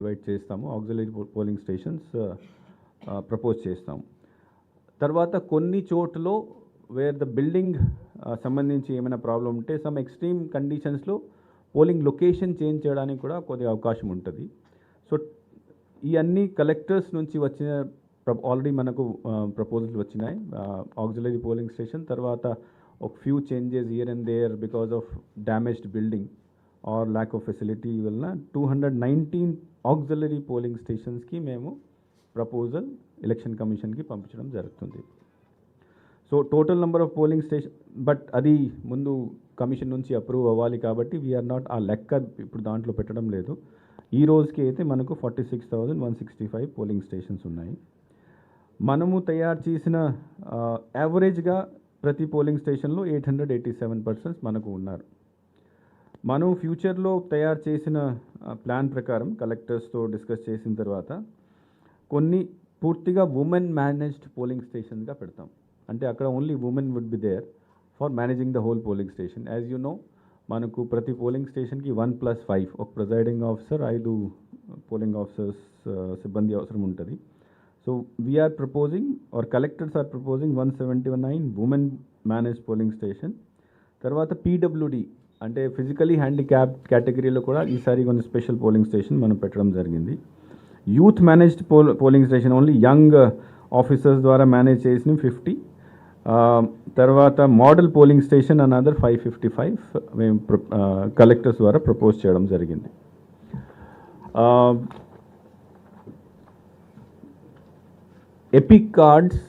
Divide చేస్తాము, auxiliary polling stations propose చేస్తాము. తర్వాత కొన్ని చోట్లలో వేర్ ద బిల్డింగ్ సంబంధించి ఏమైనా ప్రాబ్లం ఉంటే సమ్ ఎక్స్ట్రీమ్ కండిషన్స్లో పోలింగ్ లొకేషన్ చేంజ్ చేయడానికి కూడా కొద్దిగా అవకాశం ఉంటుంది. సో ఈ అన్ని కలెక్టర్స్ నుంచి వచ్చిన ఆల్రెడీ మనకు ప్రపోజల్స్ వచ్చినాయి. ఆక్సిలరీ పోలింగ్ స్టేషన్ తర్వాత ఒక few changes here and there because of damaged building or lack of facility వలన 219 ఆక్సిలరీ పోలింగ్ స్టేషన్స్కి మేము ప్రపోజల్ ఎలక్షన్ కమిషన్కి పంపించడం జరుగుతుంది. So total number of polling station, but అది ముందు కమిషన్ నుంచి అప్రూవ్ అవ్వాలి కాబట్టి వీఆర్ నాట్ ఆ లెక్క ఇప్పుడు దాంట్లో పెట్టడం లేదు. ఈ రోజుకి అయితే మనకు 46,165 పోలింగ్ స్టేషన్స్ ఉన్నాయి. మనము తయారు చేసిన యావరేజ్గా ప్రతి పోలింగ్ స్టేషన్లో 887 పర్సన్స్ మనకు ఉన్నారు. మనం ఫ్యూచర్లో తయారు చేసిన ప్లాన్ ప్రకారం కలెక్టర్స్తో డిస్కస్ చేసిన తర్వాత కొన్ని పూర్తిగా ఉమెన్ మేనేజ్డ్ పోలింగ్ స్టేషన్గా పెడతాం. అంటే అక్కడ only women would be there for managing the whole polling station. As you know, మనకు ప్రతి పోలింగ్ స్టేషన్కి 1+5 ఒక ప్రిజైడింగ్ ఆఫీసర్, 5 పోలింగ్ ఆఫీసర్స్ సిబ్బంది అవసరం ఉంటుంది. So we are proposing or collectors are proposing 179 women manage polling station. తర్వాత పీడబ్ల్యూడి అంటే physically handicap కేటగిరీలో కూడా ఈసారి కొన్ని స్పెషల్ పోలింగ్ స్టేషన్ మనం పెట్టడం జరిగింది. Youth managed polling station only young officers ద్వారా మేనేజ్ చేసిన 50. తర్వాత మోడల్ పోలింగ్ స్టేషన్ అనదర్ 555 మేము కలెక్టర్స్ ద్వారా ప్రపోజ్ చేయడం జరిగింది. ఎపిక్ కార్డ్స్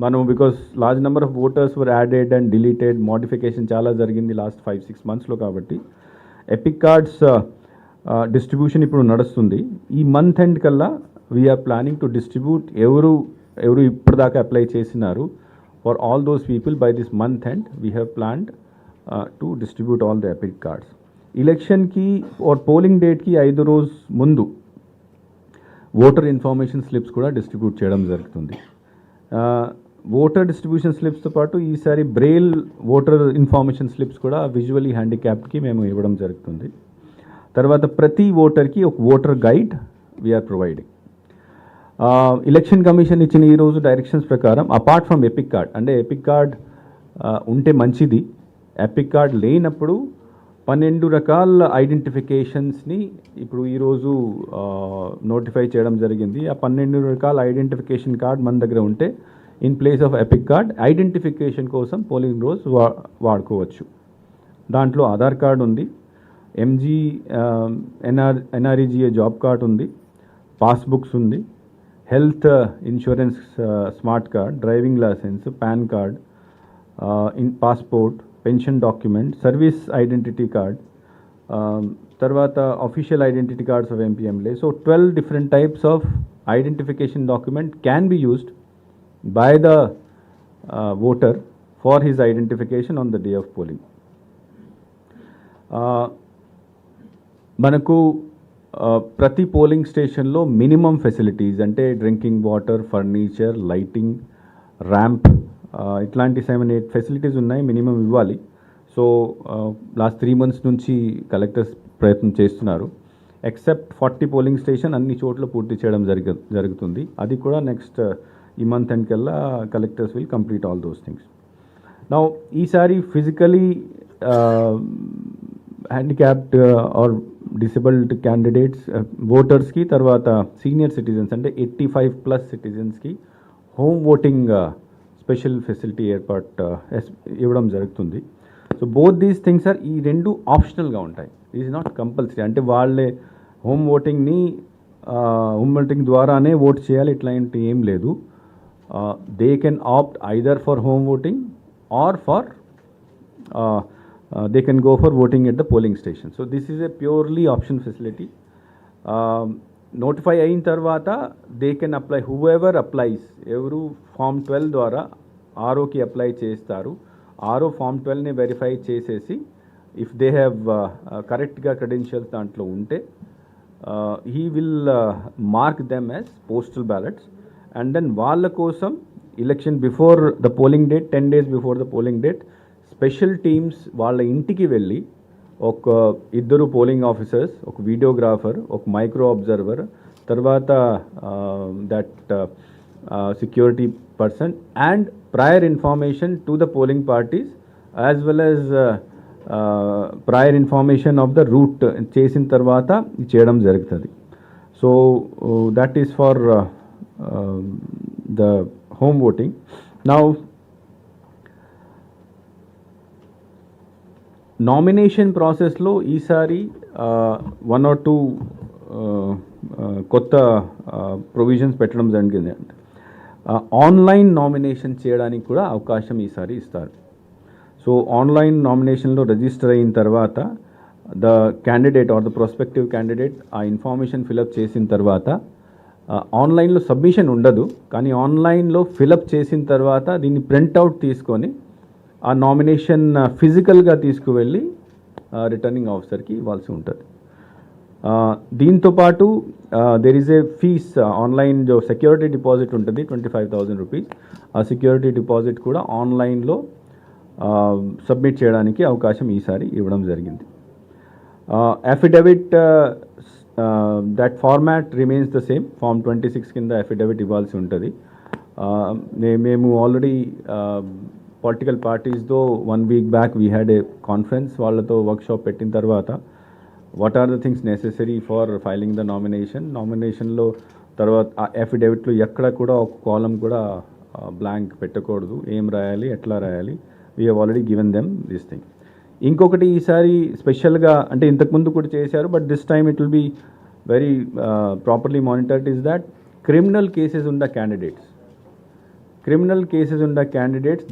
మనం because large number of voters were added and deleted, modification చాలా జరిగింది లాస్ట్ 5-6 మంత్స్లో కాబట్టి ఎపిక్ కార్డ్స్ డిస్ట్రిబ్యూషన్ ఇప్పుడు నడుస్తుంది. ఈ మంత్ ఎండ్ కల్లా వీఆర్ ప్లానింగ్ టు డిస్ట్రిబ్యూట్ ఎవరు ఇప్పటిదాకా అప్లై చేసినారు for all those people by this month end we have planned to distribute all the EPIC cards. ఎలక్షన్కి ఆర్ పోలింగ్ డేట్కి 5 రోజు ముందు ఓటర్ ఇన్ఫర్మేషన్ స్లిప్స్ కూడా డిస్ట్రిబ్యూట్ చేయడం జరుగుతుంది. ఓటర్ డిస్ట్రిబ్యూషన్ స్లిప్స్తో పాటు ఈసారి బ్రెయిల్ ఓటర్ ఇన్ఫర్మేషన్ స్లిప్స్ కూడా విజువలీ హ్యాండిక్యాప్డ్కి మేము ఇవ్వడం జరుగుతుంది. తర్వాత ప్రతి ఓటర్కి ఒక voter guide we are providing. Election commission ఇచ్చిన ఈరోజు డైరెక్షన్స్ ప్రకారం అపార్ట్ ఫ్రమ్ ఎపిక్ కార్డ్, అంటే ఎపిక్ కార్డ్ ఉంటే మంచిది, ఎపిక్ కార్డ్ లేనప్పుడు 12 రకాల ఐడెంటిఫికేషన్స్ని ఇప్పుడు ఈరోజు నోటిఫై చేయడం జరిగింది. ఆ 12 రకాల ఐడెంటిఫికేషన్ కార్డ్ మన దగ్గర ఉంటే in place of EPIC card identification కోసం పోలింగ్ రోజు వాడుకోవచ్చు. దాంట్లో ఆధార్ కార్డ్ ఉంది, ఎంజీ ఎన్ఆర్ఈజీఏ జాబ్ కార్డ్ ఉంది, పాస్బుక్స్ ఉంది, health insurance smart card, driving licence, PAN card, passport, pension document, service identity card, తర్వాత official identity cards of MP MLA. So 12 different types of identification document can be used by the voter for his identification on the day of polling. మనకు ప్రతి polling స్టేషన్లో minimum facilities అంటే drinking water, furniture, lighting, ramp ఇట్లాంటి 7-8 facilities ఉన్నాయి, minimum ఇవ్వాలి. So last 3 months నుంచి collectors ప్రయత్నం చేస్తున్నారు. ఎక్సెప్ట్ 40 పోలింగ్ స్టేషన్ అన్ని చోట్ల పూర్తి చేయడం జరుగుతుంది. అది కూడా నెక్స్ట్ ఈ మంత్ ఎండ్ కల్లా collectors will complete all those things. Now ఈసారి physically handicapped or disabled candidates ఓటర్స్కి, తర్వాత సీనియర్ సిటిజన్స్ అంటే 85+ సిటిజన్స్కి హోమ్ ఓటింగ్ స్పెషల్ ఫెసిలిటీ ఇవ్వడం జరుగుతుంది. So both these things are ఈ 2 ఆప్షనల్గా ఉంటాయి, ఈజ్ నాట్ కంపల్సరీ. అంటే వాళ్ళే హోమ్ ఓటింగ్ ద్వారానే ఓట్ చేయాలి ఇట్లాంటి ఏం లేదు. They can opt either for home voting or for they can go for voting at the polling station. So this is a purely option facility. Notify అయిన తర్వాత they can apply, whoever applies, ఎవరు form 12 ద్వారా ఆర్ఓకి apply చేస్తారు, RO form 12ని verify చేసేసి if they have కరెక్ట్గా credentials దాంట్లో ఉంటే he will mark them as postal ballots, and then వాళ్ళ కోసం election before the polling date, 10 days before the polling date, special teams వాళ్ళ ఇంటికి వెళ్ళి ఒక ఇద్దరు పోలింగ్ ఆఫీసర్స్, ఒక వీడియోగ్రాఫర్, ఒక మైక్రో అబ్జర్వర్, తర్వాత that security person and prior information to the polling parties as well as prior information of the route చేసిన తర్వాత చేయడం జరుగుతుంది. So that is for the home voting. Now nomination ప్రాసెస్లో ఈసారి 1 or 2 కొత్త provisions పెట్టడం జరిగింది. ఆన్లైన్ నామినేషన్ చేయడానికి కూడా అవకాశం ఈసారి ఇస్తారు. సో ఆన్లైన్ నామినేషన్లో రిజిస్టర్ అయిన తర్వాత the candidate or the prospective candidate ఆ ఇన్ఫర్మేషన్ ఫిలప్ చేసిన తర్వాత ఆన్లైన్లో సబ్మిషన్ ఉండదు, కానీ ఆన్లైన్లో ఫిలప్ చేసిన తర్వాత దీన్ని ప్రింట్అవుట్ తీసుకొని ఆ నామినేషన్ ఫిజికల్గా తీసుకువెళ్ళి రిటర్నింగ్ ఆఫీసర్కి ఇవ్వాల్సి ఉంటుంది. దీంతోపాటు there is a fees online జో సెక్యూరిటీ డిపాజిట్ ఉంటుంది 25,000 రూపీస్. ఆ సెక్యూరిటీ డిపాజిట్ కూడా ఆన్లైన్లో సబ్మిట్ చేయడానికి అవకాశం ఈసారి ఇవ్వడం జరిగింది. Affidavit that format remains the same. Form 26 కింద అఫిడవిట్ ఇవ్వాల్సి ఉంటుంది. మేము ఆల్రెడీ పొలిటికల్ పార్టీస్తో 1 week back we had a conference, వాళ్ళతో వర్క్షాప్ పెట్టిన తర్వాత what are the things necessary for filing the నామినేషన్లో తర్వాత ఆ అఫిడవిట్లో ఎక్కడ కూడా ఒక కాలం కూడా బ్లాంక్ పెట్టకూడదు, ఏం రాయాలి, ఎట్లా రాయాలి. We have already given them this thing. ఇంకొకటి ఈసారి స్పెషల్గా అంటే ఇంతకుముందు కూడా చేశారు, but this time it will be very properly monitored is that criminal cases ఉన్న candidates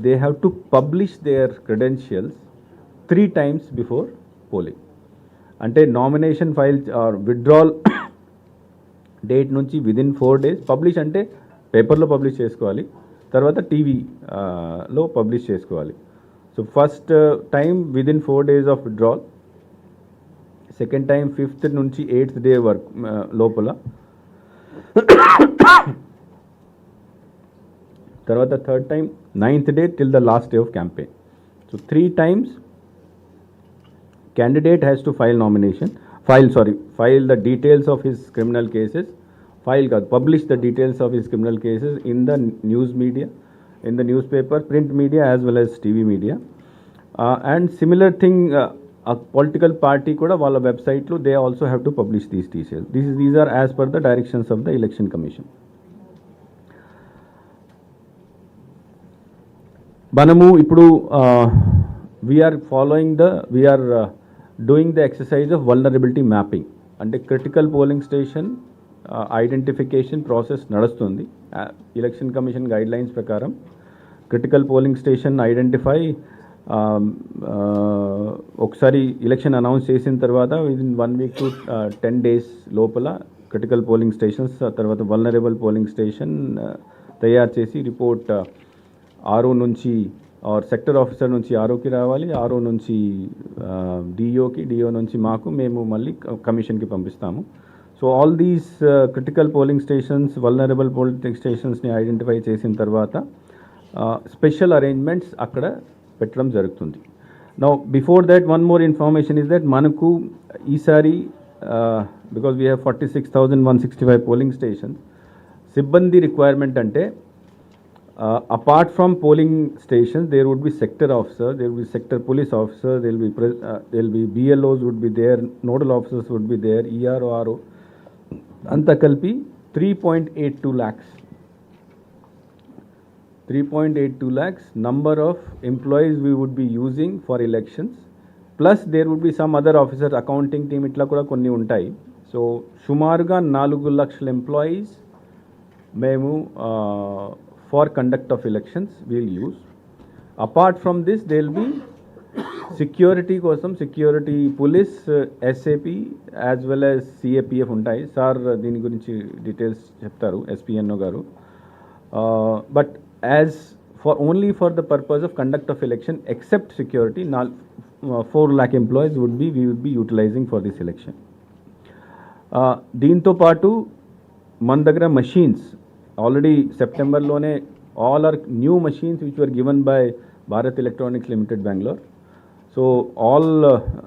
they have to publish their credentials 3 times before polling. అంటే nomination file or withdrawal date నుంచి విదిన్ 4 days పబ్లిష్, అంటే పేపర్లో publish చేసుకోవాలి, తర్వాత టీవీలో publish చేసుకోవాలి. So first time within 4 days of withdrawal, second time 5th నుంచి 8th day వరకు లోపల, తర్వాత third time 9th day till the last day of campaign. So 3 times candidate has to file the details of his criminal cases, publish the details of his criminal cases in the news media, in the newspaper, print media as well as TV media. And similar thing, a political party kuda wala website lo they also have to publish these details. These are as per the directions of the Election Commission. మనము ఇప్పుడు we are doing the exercise of vulnerability mapping. అంటే critical polling station identification process నడుస్తుంది. Election commission guidelines ప్రకారం critical polling station identify ఒకసారి election announce చేసిన తర్వాత within 1 week to 10 days లోపల critical polling stations, తర్వాత వల్నరబుల్ పోలింగ్ స్టేషన్ తయారు చేసి రిపోర్ట్ ఆర్ఓ నుంచి ఆర్ సెక్టర్ ఆఫీసర్ నుంచి ఆర్ఓకి రావాలి, ఆర్ఓ నుంచి డిఓకి, డిఓ నుంచి మేము మళ్ళీ కమిషన్కి పంపిస్తాము. So all these critical polling stations, vulnerable polling స్టేషన్స్ని ఐడెంటిఫై చేసిన తర్వాత స్పెషల్ అరేంజ్మెంట్స్ అక్కడ పెట్టడం జరుగుతుంది. Now before that one more information is that మనకు ఈసారి because we have 46,165 polling stations, సిబ్బంది రిక్వైర్మెంట్ అంటే apart from polling stations there would be sector officer, there would be sector police officer, there will be BLOs would be there, nodal officers would be there, ERO, RO, anta kalpi 3.82 lakhs number of employees we would be using for elections, plus there would be some other officers, accounting team itla kuda konni untayi. So sumaruga 4 lakshal employees memu for conduct of elections we'll use. Apart from this there will be security kosam security police, SAP as well as CAPF ఉంటాయి. Sir దీని గురించి details చెప్తారు SPNO గారు. But as for only for the purpose of conduct of election except security, 4 lakh employees we would be utilizing for this election. దీంతో పాటు మన దగ్గర machines already సెప్టెంబర్లోనే all are new machines which were given by Bharat Electronics Limited Bangalore. So all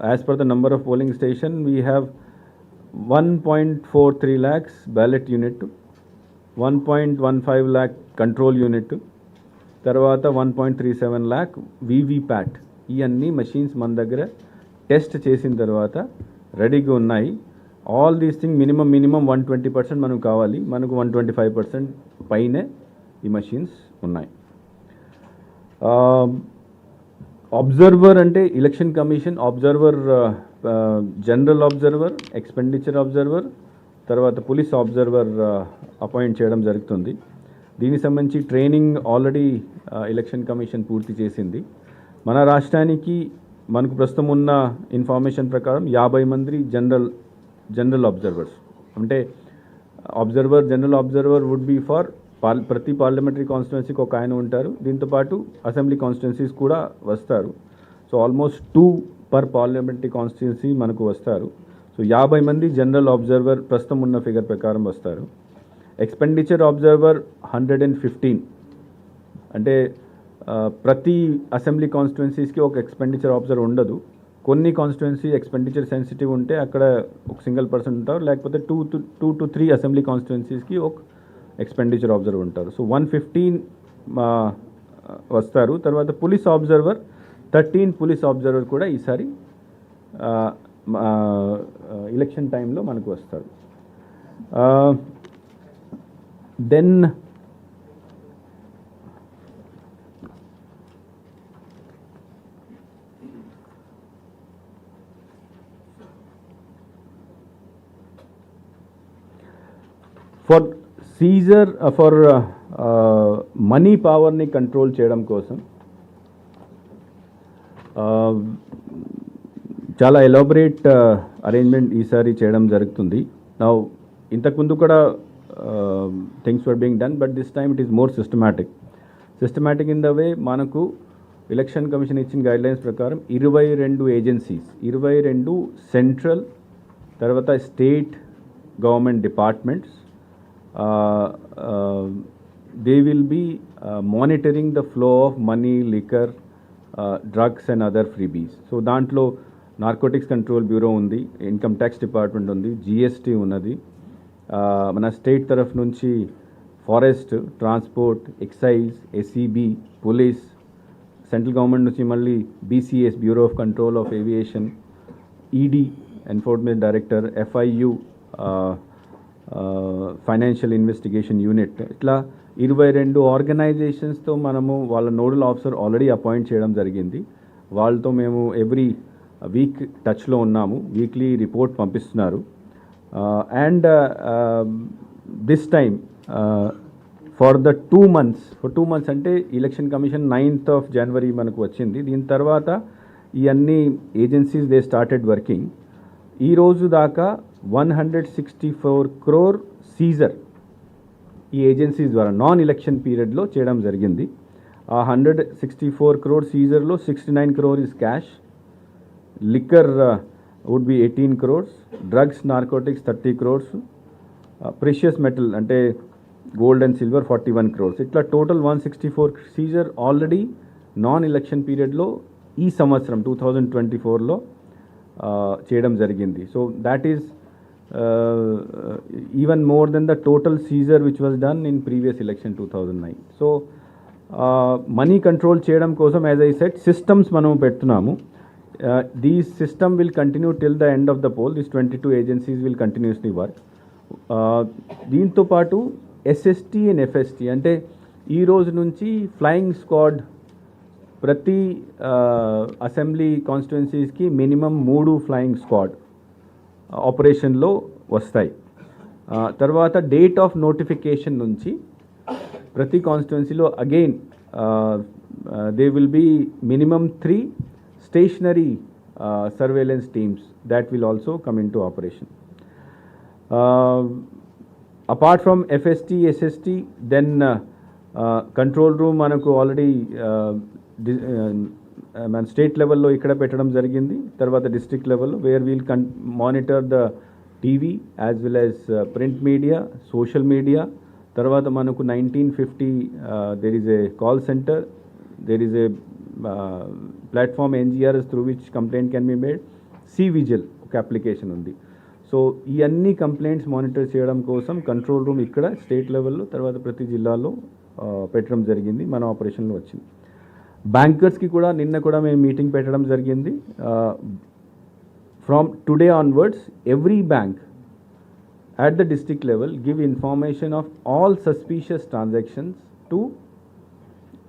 as per the number of polling station, we have 1.43 lakhs ballot unit, 1.15 lakh control unit, తర్వాత 1.37 lakh VVPAT. ఈ అన్ని machines మన దగ్గర test చేసిన తర్వాత రెడీగా ఉన్నాయి. All these thing minimum 120% మనకు కావాలి. మనకు 125% పైనే ఈ మషీన్స్ ఉన్నాయి. అబ్జర్వర్ అంటే election commission observer, general observer, expenditure observer, తర్వాత పోలీస్ అబ్జర్వర్ అపాయింట్ చేయడం జరుగుతుంది. దీనికి సంబంధించి ట్రైనింగ్ ఆల్రెడీ ఎలక్షన్ కమిషన్ పూర్తి చేసింది. మన రాష్ట్రానికి మనకు ప్రస్తుతం ఉన్న ఇన్ఫర్మేషన్ ప్రకారం 50 మంది జనరల్ అబ్జర్వర్స్. అంటే general observer would be for ప్రతి పార్లమెంటరీ కాన్స్టిట్యున్సీకి ఒక ఆయన ఉంటారు. దీంతోపాటు అసెంబ్లీ కాన్స్టిట్యున్సీస్ కూడా వస్తారు. So almost 2 per parliamentary constituency మనకు వస్తారు. సో 50 మంది జనరల్ అబ్జర్వర్ ప్రస్తుతం ఉన్న ఫిగర్ ప్రకారం వస్తారు. Expenditure observer 115. అంటే ప్రతి అసెంబ్లీ కాన్స్టిట్యున్సీస్కి ఒక ఎక్స్పెండిచర్ అబ్జర్వర్ ఉండదు. కొన్ని కాన్స్టిట్యున్సీ ఎక్స్పెండిచర్ సెన్సిటివ్ ఉంటే అక్కడ ఒక సింగిల్ పర్సన్ ఉంటారు, లేకపోతే 2 to 3 అసెంబ్లీ కాన్స్టిట్యున్సీస్కి ఒక ఎక్స్పెండిచర్ అబ్జర్వర్ ఉంటారు. సో 115 వస్తారు. తర్వాత పోలీస్ అబ్జర్వర్ 13 పోలీస్ అబ్జర్వర్ కూడా ఈసారి ఎలక్షన్ టైంలో మనకు వస్తారు. Then for seizure for money పవర్ని కంట్రోల్ చేయడం కోసం చాలా ఎలాబరేట్ అరేంజ్మెంట్ ఈసారి చేయడం జరుగుతుంది. నౌ ఇంతకుముందు కూడా things were being done, but this time it is more systematic in the way. మనకు ఎలక్షన్ కమిషన్ ఇచ్చిన గైడ్లైన్స్ ప్రకారం 22 ఏజెన్సీస్, 22 సెంట్రల్ తర్వాత state government departments, they will be monitoring the flow of money, liquor, drugs and other freebies. So దాంట్లో narcotics control bureau ఉంది, income tax department ఉంది, GST ఉన్నది. మన state తరఫు నుంచి forest, transport, excise, SEB, police, central government నుంచి మళ్ళీ BCS, bureau of control of aviation, ED, enforcement director, FIU, financial investigation unit, ఇట్లా 22 ఆర్గనైజేషన్స్తో మనము వాళ్ళ నోడల్ ఆఫీసర్ ఆల్రెడీ అపాయింట్ చేయడం జరిగింది. వాళ్ళతో మేము ఎవ్రీ వీక్ టచ్లో ఉన్నాము, వీక్లీ రిపోర్ట్ పంపిస్తున్నారు. And this time for 2 months అంటే election commission 9th of January మనకు వచ్చింది. దీని తర్వాత ఈ అన్ని ఏజెన్సీస్ దే స్టార్టెడ్ వర్కింగ్. ఈ రోజు దాకా 164 crore సీజర్ ఈ ఏజెన్సీస్ ద్వారా నాన్ ఎలక్షన్ పీరియడ్లో చేయడం జరిగింది. ఆ 164 crore సీజర్లో 69 crore is cash, liquor would be 18 crores, drugs narcotics 30 crores, precious metal అంటే గోల్డ్ అండ్ సిల్వర్ 41 crores. ఇట్లా total 164 seizure already non election పీరియడ్లో ఈ సంవత్సరం 2024లో చేయడం జరిగింది. So that is even more than the total seizure which was done in previous election 2009. So money control చేయడం కోసం, as I said, systems మనం పెడుతున్నాము. These system will continue till the end of the poll. These 22 agencies will continuously work. దీంతో పాటు SST and FST అంటే ఈ రోజు నుంచి ఫ్లయింగ్ స్క్వాడ్ ప్రతి అసెంబ్లీ కాన్స్టిట్యున్సీస్కి మినిమం 3 ఫ్లయింగ్ స్క్వాడ్ ఆపరేషన్లో వస్తాయి. తర్వాత డేట్ ఆఫ్ నోటిఫికేషన్ నుంచి ప్రతి కాన్స్టిట్యున్సీలో again they will be minimum 3 stationary surveillance teams that will also come into operation. Apart from FST, SST, then control room మనకు ఆల్రెడీ మన స్టేట్ లెవెల్లో ఇక్కడ పెట్టడం జరిగింది. తర్వాత డిస్ట్రిక్ట్ లెవెల్లో where we'll monitor the TV as well as print media, social media. తర్వాత మనకు 1950 there is a call centre, there is a platform NGRS through which complaint can be made. C-Vigil ఒక application ఉంది. So ఈ అన్ని complaints monitor చేయడం కోసం control room ఇక్కడ state లెవెల్లో తర్వాత ప్రతి జిల్లాలో పెట్టడం జరిగింది, మన ఆపరేషన్లో వచ్చింది. బ్యాంకర్స్కి కూడా నిన్న కూడా మేము మీటింగ్ పెట్టడం జరిగింది. From today onwards every bank at the district level give information of all suspicious transactions to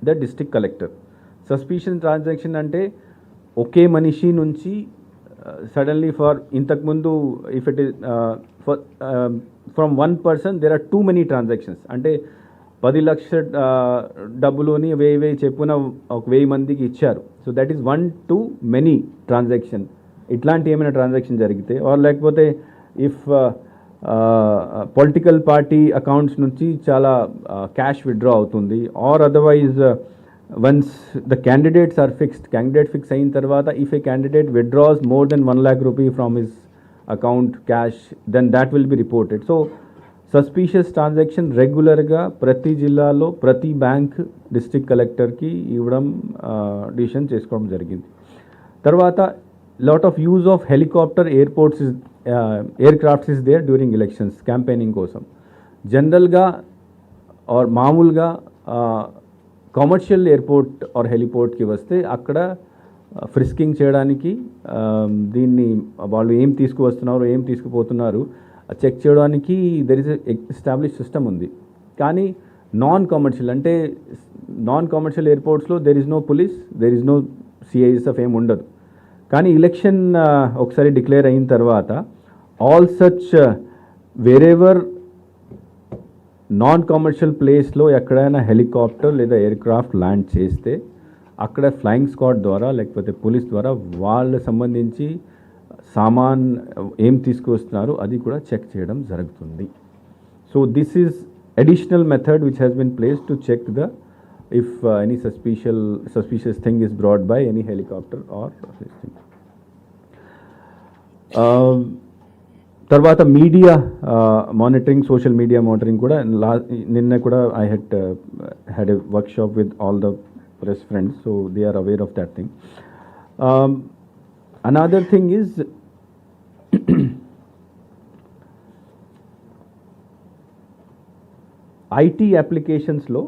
the district collector. Suspicious transaction ante ఒకే మనిషి నుంచి సడన్లీ ఫర్ ఇంతకుముందు if it is from one person there are too many transactions, అంటే 10 లక్షల డబ్బులోని 1000 చెప్పున ఒక 1000 మందికి ఇచ్చారు. So that is 1 to many transaction. ఇట్లాంటి ఏమైనా ట్రాన్సాక్షన్ జరిగితే ఆర్ లేకపోతే ఇఫ్ పొలిటికల్ పార్టీ అకౌంట్స్ నుంచి చాలా క్యాష్ విత్డ్రా అవుతుంది, or otherwise once the candidates are fixed, candidate fix అయిన తర్వాత if a candidate withdraws more than 1 lakh rupee from his account cash, then that will be reported. So suspicious transaction రెగ్యులర్గా ప్రతి జిల్లాలో ప్రతి bank district కలెక్టర్కి ఇవ్వడం decision చేసుకోవడం జరిగింది. తర్వాత lot of use of helicopter aircrafts is there during elections campaigning కోసం. జనరల్గా ఆర్ మామూలుగా కమర్షియల్ ఎయిర్పోర్ట్ ఆర్ హెలిపోర్ట్కి వస్తే అక్కడ ఫ్రిస్కింగ్ చేయడానికి దీన్ని వాళ్ళు ఏం తీసుకువస్తున్నారు ఏం తీసుకుపోతున్నారు చెక్ చేయడానికి దెర్ ఇస్ ఎస్టాబ్లిష్ సిస్టమ్ ఉంది. కానీ నాన్ కమర్షియల్ అంటే నాన్ కమర్షియల్ ఎయిర్పోర్ట్స్లో there is no police, there is no CISF ఏం ఉండదు. కానీ ఎలక్షన్ ఒకసారి డిక్లేర్ అయిన తర్వాత all such wherever non commercial ప్లేస్లో ఎక్కడైనా హెలికాప్టర్ లేదా ఎయిర్క్రాఫ్ట్ ల్యాండ్ చేస్తే అక్కడ ఫ్లయింగ్ స్క్వాడ్ ద్వారా లేకపోతే పోలీస్ ద్వారా వాళ్ళ సంబంధించి సామాన్ ఏం తీసుకువస్తున్నారు అది కూడా చెక్ చేయడం జరుగుతుంది. So this is additional method which has been placed to check the if any suspicious thing is brought by any helicopter or this thing. తర్వాత media monitoring, social media monitoring కూడా నిన్న కూడా I had a workshop with all the press friends, so they are aware of that thing. Another thing is IT applications lo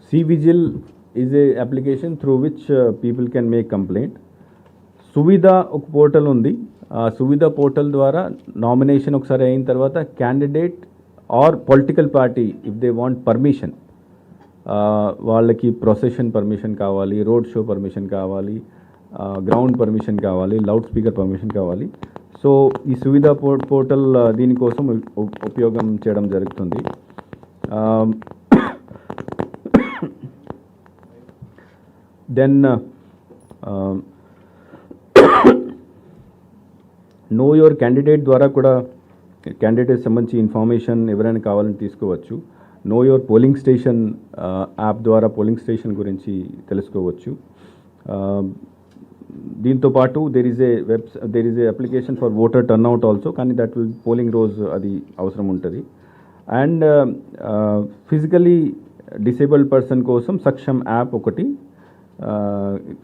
C-Vigil is a application through which people can make complaint. Suvidha ఒక portal ఉంది, ఆ Suvidha portal ద్వారా nomination ఒకసారి అయిన తర్వాత candidate or political party if they want permission, వాళ్ళకి procession permission కావాలి, road show permission కావాలి, గ్రౌండ్ పర్మిషన్ కావాలి, లౌడ్ స్పీకర్ పర్మిషన్ కావాలి. సో ఈ సువిధ పోర్టల్ దీనికోసం ఉపయోగం చేయడం జరుగుతుంది. దెన్ నో యువర్ క్యాండిడేట్ ద్వారా కూడా క్యాండిడేట్ సంబంధించి ఇన్ఫర్మేషన్ ఎవరైనా కావాలని తీసుకోవచ్చు. Know your polling station app ద్వారా పోలింగ్ స్టేషన్ గురించి తెలుసుకోవచ్చు. దీంతో పాటు there is a application for voter turnout also, కానీ దట్ విల్ పోలింగ్ రోజు అది అవసరం ఉంటుంది. అండ్ ఫిజికలీ డిసేబుల్డ్ పర్సన్ కోసం సక్షమ్ యాప్ ఒకటి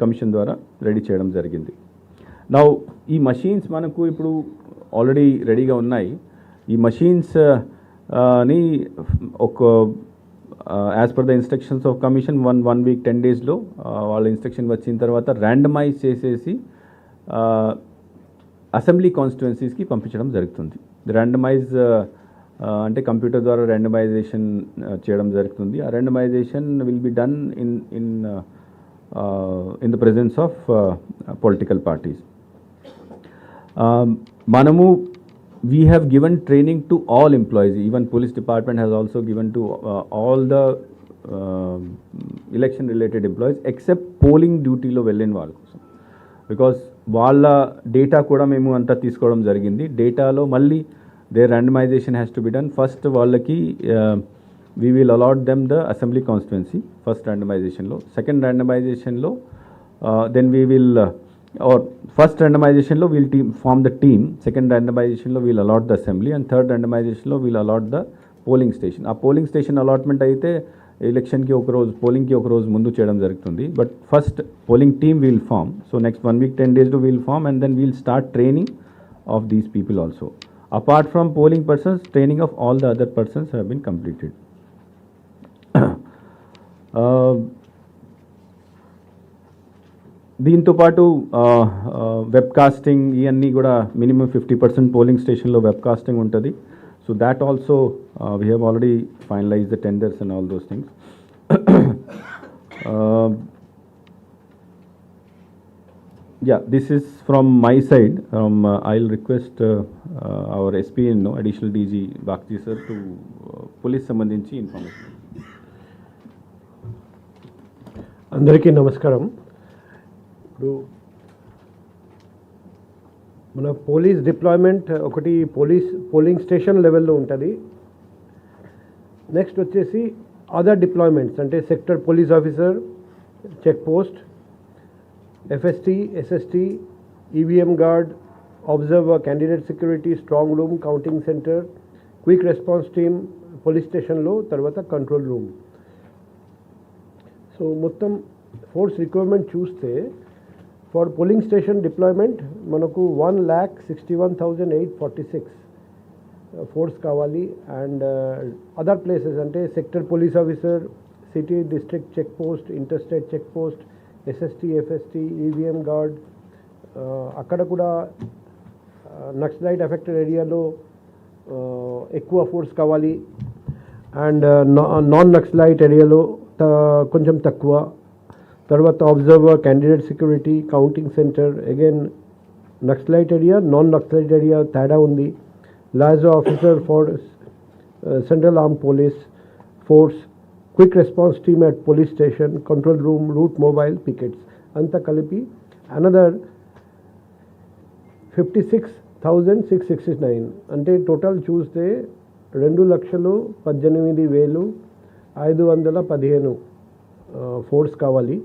కమిషన్ ద్వారా రెడీ చేయడం జరిగింది. నౌ ఈ మషీన్స్ మనకు ఇప్పుడు ఆల్రెడీ రెడీగా ఉన్నాయి. ఈ మషీన్స్ ని ఒక as per the instructions of commission one week 10 daysలో వాళ్ళ ఇన్స్ట్రక్షన్ వచ్చిన తర్వాత ర్యాండమైజ్ చేసేసి అసెంబ్లీ కాన్స్టిట్యుయెన్సీస్కి పంపించడం జరుగుతుంది. ర్యాండమైజ్ అంటే కంప్యూటర్ ద్వారా ర్యాండమైజేషన్ చేయడం జరుగుతుంది. ఆ randomisation will be done in the presence of political parties. మనము we have given training to all employees, even police department has also given to all the election related employees except polling duty లో వెళ్ళిన వాళ్ళ కోసం, because వాళ్ళ data కూడా మేము అంతా తీసుకోవడం జరిగింది. డేటాలో మళ్ళీ there randomization has to be done. First వాళ్ళకి we will allot them the assembly constituency first randomizationలో, సెకండ్ randomizationలో then we will or first randomizationలో we'll form the team, second randomizationలో we'll allot the assembly, and third randomizationలో we'll allot the polling station. ఆ polling station allotment అయితే ఎలక్షన్కి ఒకరోజు పోలింగ్కి ఒకరోజు ముందు చేయడం జరుగుతుంది. But first polling team will form. So next 1 week 10 days will form and then we'll start training of these people also. Apart from polling persons, training of all the other persons have been completed. దీంతో పాటు webcasting ఇవన్నీ కూడా minimum 50% polling స్టేషన్లో webcasting ఉంటుంది. So that also we have already finalise the tenders and all those things. Yeah, this is from my side. I'll request our SP and additional DG Bhakti sir to police సంబంధించి information. అందరికీ నమస్కారం. ఇప్పుడు మన police deployment ఒకటి polling station లెవెల్లో ఉంటుంది. Next వచ్చేసి other deployments అంటే sector police officer, check post, FST, SST, EVM guard, observer, candidate security, strong room, counting center, quick response team, police stationలో తర్వాత కంట్రోల్ రూమ్. సో మొత్తం ఫోర్స్ రిక్వైర్మెంట్ చూస్తే for polling station deployment మనకు 1,61,846 force కావాలి. And other places అంటే sector police officer, city district check post, interstate check post, SST, FST, EVM guard, అక్కడ కూడా naxalite affected ఏరియాలో ఎక్కువ ఫోర్స్ కావాలి. అండ్ నాన్ నక్సలైట్ ఏరియాలో కొంచెం తక్కువ. తర్వాత observer, candidate security, counting centre, again Naxalite area, non Naxalite area తేడా ఉంది. Liaison officer for central arm police force, quick response team at police station, control room, route mobile, pickets అంతా కలిపి అనదర్ 56,669. అంటే టోటల్ చూస్తే 2,18,515 ఫోర్స్ కావాలి.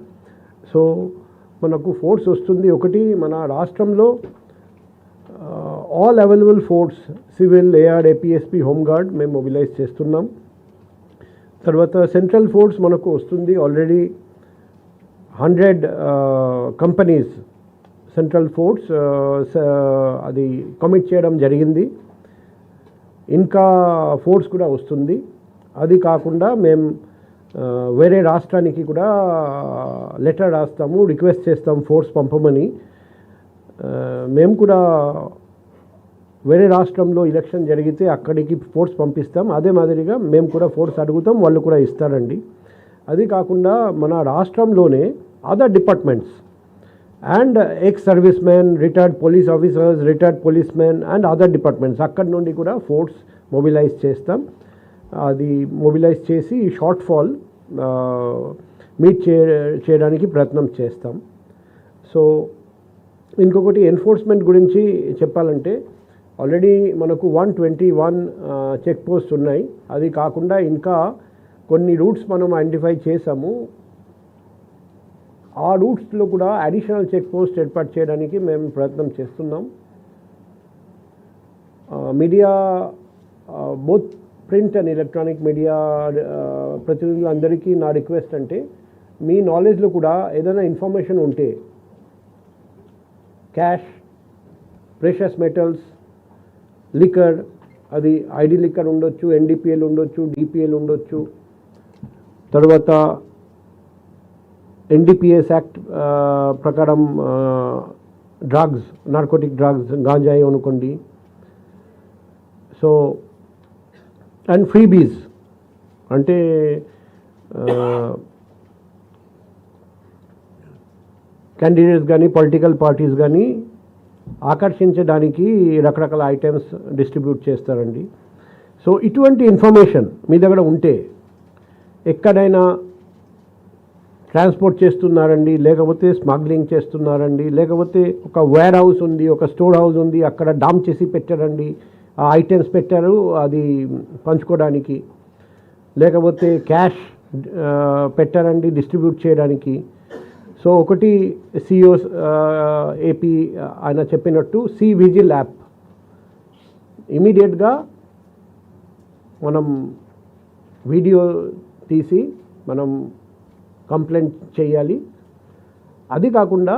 సో మనకు force వస్తుంది. ఒకటి మన రాష్ట్రంలో all available force civil, AR, APSP, home guard మేము మొబిలైజ్ చేస్తున్నాం. తర్వాత సెంట్రల్ ఫోర్స్ మనకు వస్తుంది. ఆల్రెడీ 100 కంపెనీస్ సెంట్రల్ ఫోర్స్ అది కమిట్ చేయడం జరిగింది. ఇంకా ఫోర్స్ కూడా వస్తుంది. అది కాకుండా మేము వేరే రాష్ట్రానికి కూడా లెటర్ రాస్తాము, రిక్వెస్ట్ చేస్తాం ఫోర్స్ పంపమని. మేము కూడా వేరే రాష్ట్రంలో ఎలక్షన్ జరిగితే అక్కడికి ఫోర్స్ పంపిస్తాం. అదే మాదిరిగా మేము కూడా ఫోర్స్ అడుగుతాం, వాళ్ళు కూడా ఇస్తారండి. అది కాకుండా మన రాష్ట్రంలోనే other departments and ex service man, retired police officers, retired police man and other departments అక్కడి నుండి కూడా ఫోర్స్ మొబిలైజ్ చేస్తాం. అది మొబిలైజ్ చేసి షార్ట్ ఫాల్ మీట్ చేయడానికి ప్రయత్నం చేస్తాం. సో ఇంకొకటి ఎన్ఫోర్స్మెంట్ గురించి చెప్పాలంటే ఆల్రెడీ మనకు 121 చెక్ పోస్ట్ ఉన్నాయి. అది కాకుండా ఇంకా కొన్ని రూట్స్ మనం ఐడెంటిఫై చేసాము. ఆ రూట్స్లో కూడా అడిషనల్ చెక్ పోస్ట్ ఏర్పాటు చేయడానికి మేము ప్రయత్నం చేస్తున్నాం. Media both print and electronic media ప్రతినిధులందరికీ నా రిక్వెస్ట్ అంటే మీ నాలెడ్జ్లో కూడా ఏదైనా ఇన్ఫర్మేషన్ ఉంటే క్యాష్, ప్రెషస్ మెటల్స్, లిక్కర్, అది ఐడి లిక్కర్ ఉండొచ్చు, NDPL ఉండొచ్చు, DPL ఉండొచ్చు, తర్వాత NDPS యాక్ట్ ప్రకారం డ్రగ్స్, నార్కోటిక్ డ్రగ్స్, గాంజాయి అనుకోండి. సో అండ్ ఫ్రీబీస్ అంటే క్యాండిడేట్స్ కానీ పొలిటికల్ పార్టీస్ కానీ ఆకర్షించడానికి రకరకాల ఐటమ్స్ డిస్ట్రిబ్యూట్ చేస్తారండి. సో ఇటువంటి ఇన్ఫర్మేషన్ మీ దగ్గర ఉంటే, ఎక్కడైనా ట్రాన్స్పోర్ట్ చేస్తున్నారండి, లేకపోతే స్మగ్లింగ్ చేస్తున్నారండి, లేకపోతే ఒక వేర్ హౌస్ ఉంది, ఒక స్టోర్ హౌస్ ఉంది, అక్కడ డామ్ చేసి పెట్టారండి, ఆ ఐటమ్స్ పెట్టారు అది పంచుకోవడానికి, లేకపోతే క్యాష్ పెట్టారండి డిస్ట్రిబ్యూట్ చేయడానికి. సో ఒకటి CEO AP ఆయన చెప్పినట్టు విజిల్ యాప్ ఇమీడియట్గా మనం వీడియో తీసి మనం కంప్లైంట్ చేయాలి. అది కాకుండా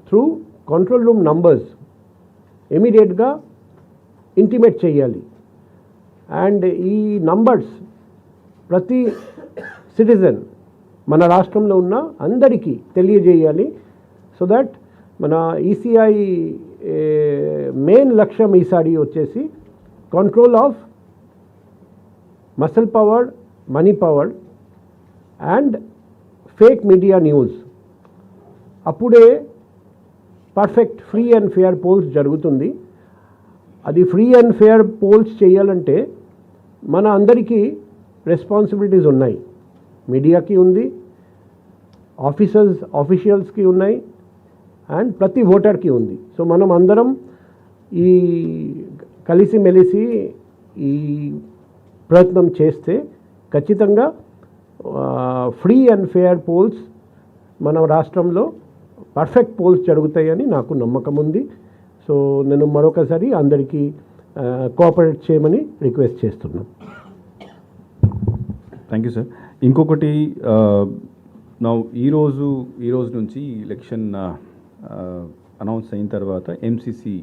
త్రూ కంట్రోల్ రూమ్ నంబర్స్ ఇమీడియట్గా ఇంటిమేట్ చేయాలి. అండ్ ఈ నంబర్స్ ప్రతి సిటిజన్ మన రాష్ట్రంలో ఉన్న అందరికీ తెలియజేయాలి. సో దట్ మన ఈసీఐ మెయిన్ లక్ష్యం ఈసారి వచ్చేసి control of muscle power, money power and fake media news. అప్పుడే perfect free and fair polls జరుగుతుంది. అది ఫ్రీ అండ్ ఫేర్ పోల్స్ చేయాలంటే మన అందరికీ రెస్పాన్సిబిలిటీస్ ఉన్నాయి. మీడియాకి ఉంది, ఆఫీషియల్స్కి ఉన్నాయి అండ్ ప్రతి ఓటర్కి ఉంది. సో మనం అందరం ఈ కలిసిమెలిసి ఈ ప్రయత్నం చేస్తే ఖచ్చితంగా ఫ్రీ అండ్ ఫేర్ పోల్స్ మన రాష్ట్రంలో పర్ఫెక్ట్ పోల్స్ జరుగుతాయని నాకు నమ్మకం ఉంది. సో నేను మరొకసారి అందరికీ కోఆపరేట్ చేయమని రిక్వెస్ట్ చేస్తున్నాను. Thank you sir. ఇంకొకటి నా ఈరోజు నుంచి ఎలక్షన్ అనౌన్స్ అయిన తర్వాత ఎంసీసీ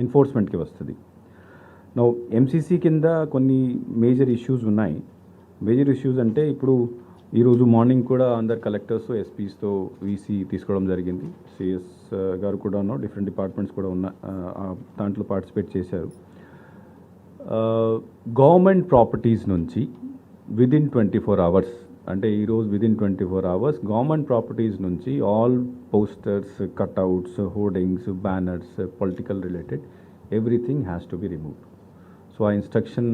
ఎన్ఫోర్స్మెంట్కి వస్తుంది. నా ఎంసీసీ కింద కొన్ని మేజర్ ఇష్యూస్ ఉన్నాయి. మేజర్ ఇష్యూస్ అంటే ఇప్పుడు ఈరోజు మార్నింగ్ కూడా అందరు కలెక్టర్స్, ఎస్పీస్తో వీసీ తీసుకోవడం జరిగింది. సిఎస్ గారు కూడా డిఫరెంట్ డిపార్ట్మెంట్స్ కూడా దాంట్లో పార్టిసిపేట్ చేశారు. గవర్నమెంట్ ప్రాపర్టీస్ నుంచి విదిన్ 24 అవర్స్, అంటే ఈరోజు విదిన్ 24 అవర్స్ గవర్నమెంట్ ప్రాపర్టీస్ నుంచి all posters, cutouts, hoardings, banners, political related everything has to be removed. So ఆ ఇన్స్ట్రక్షన్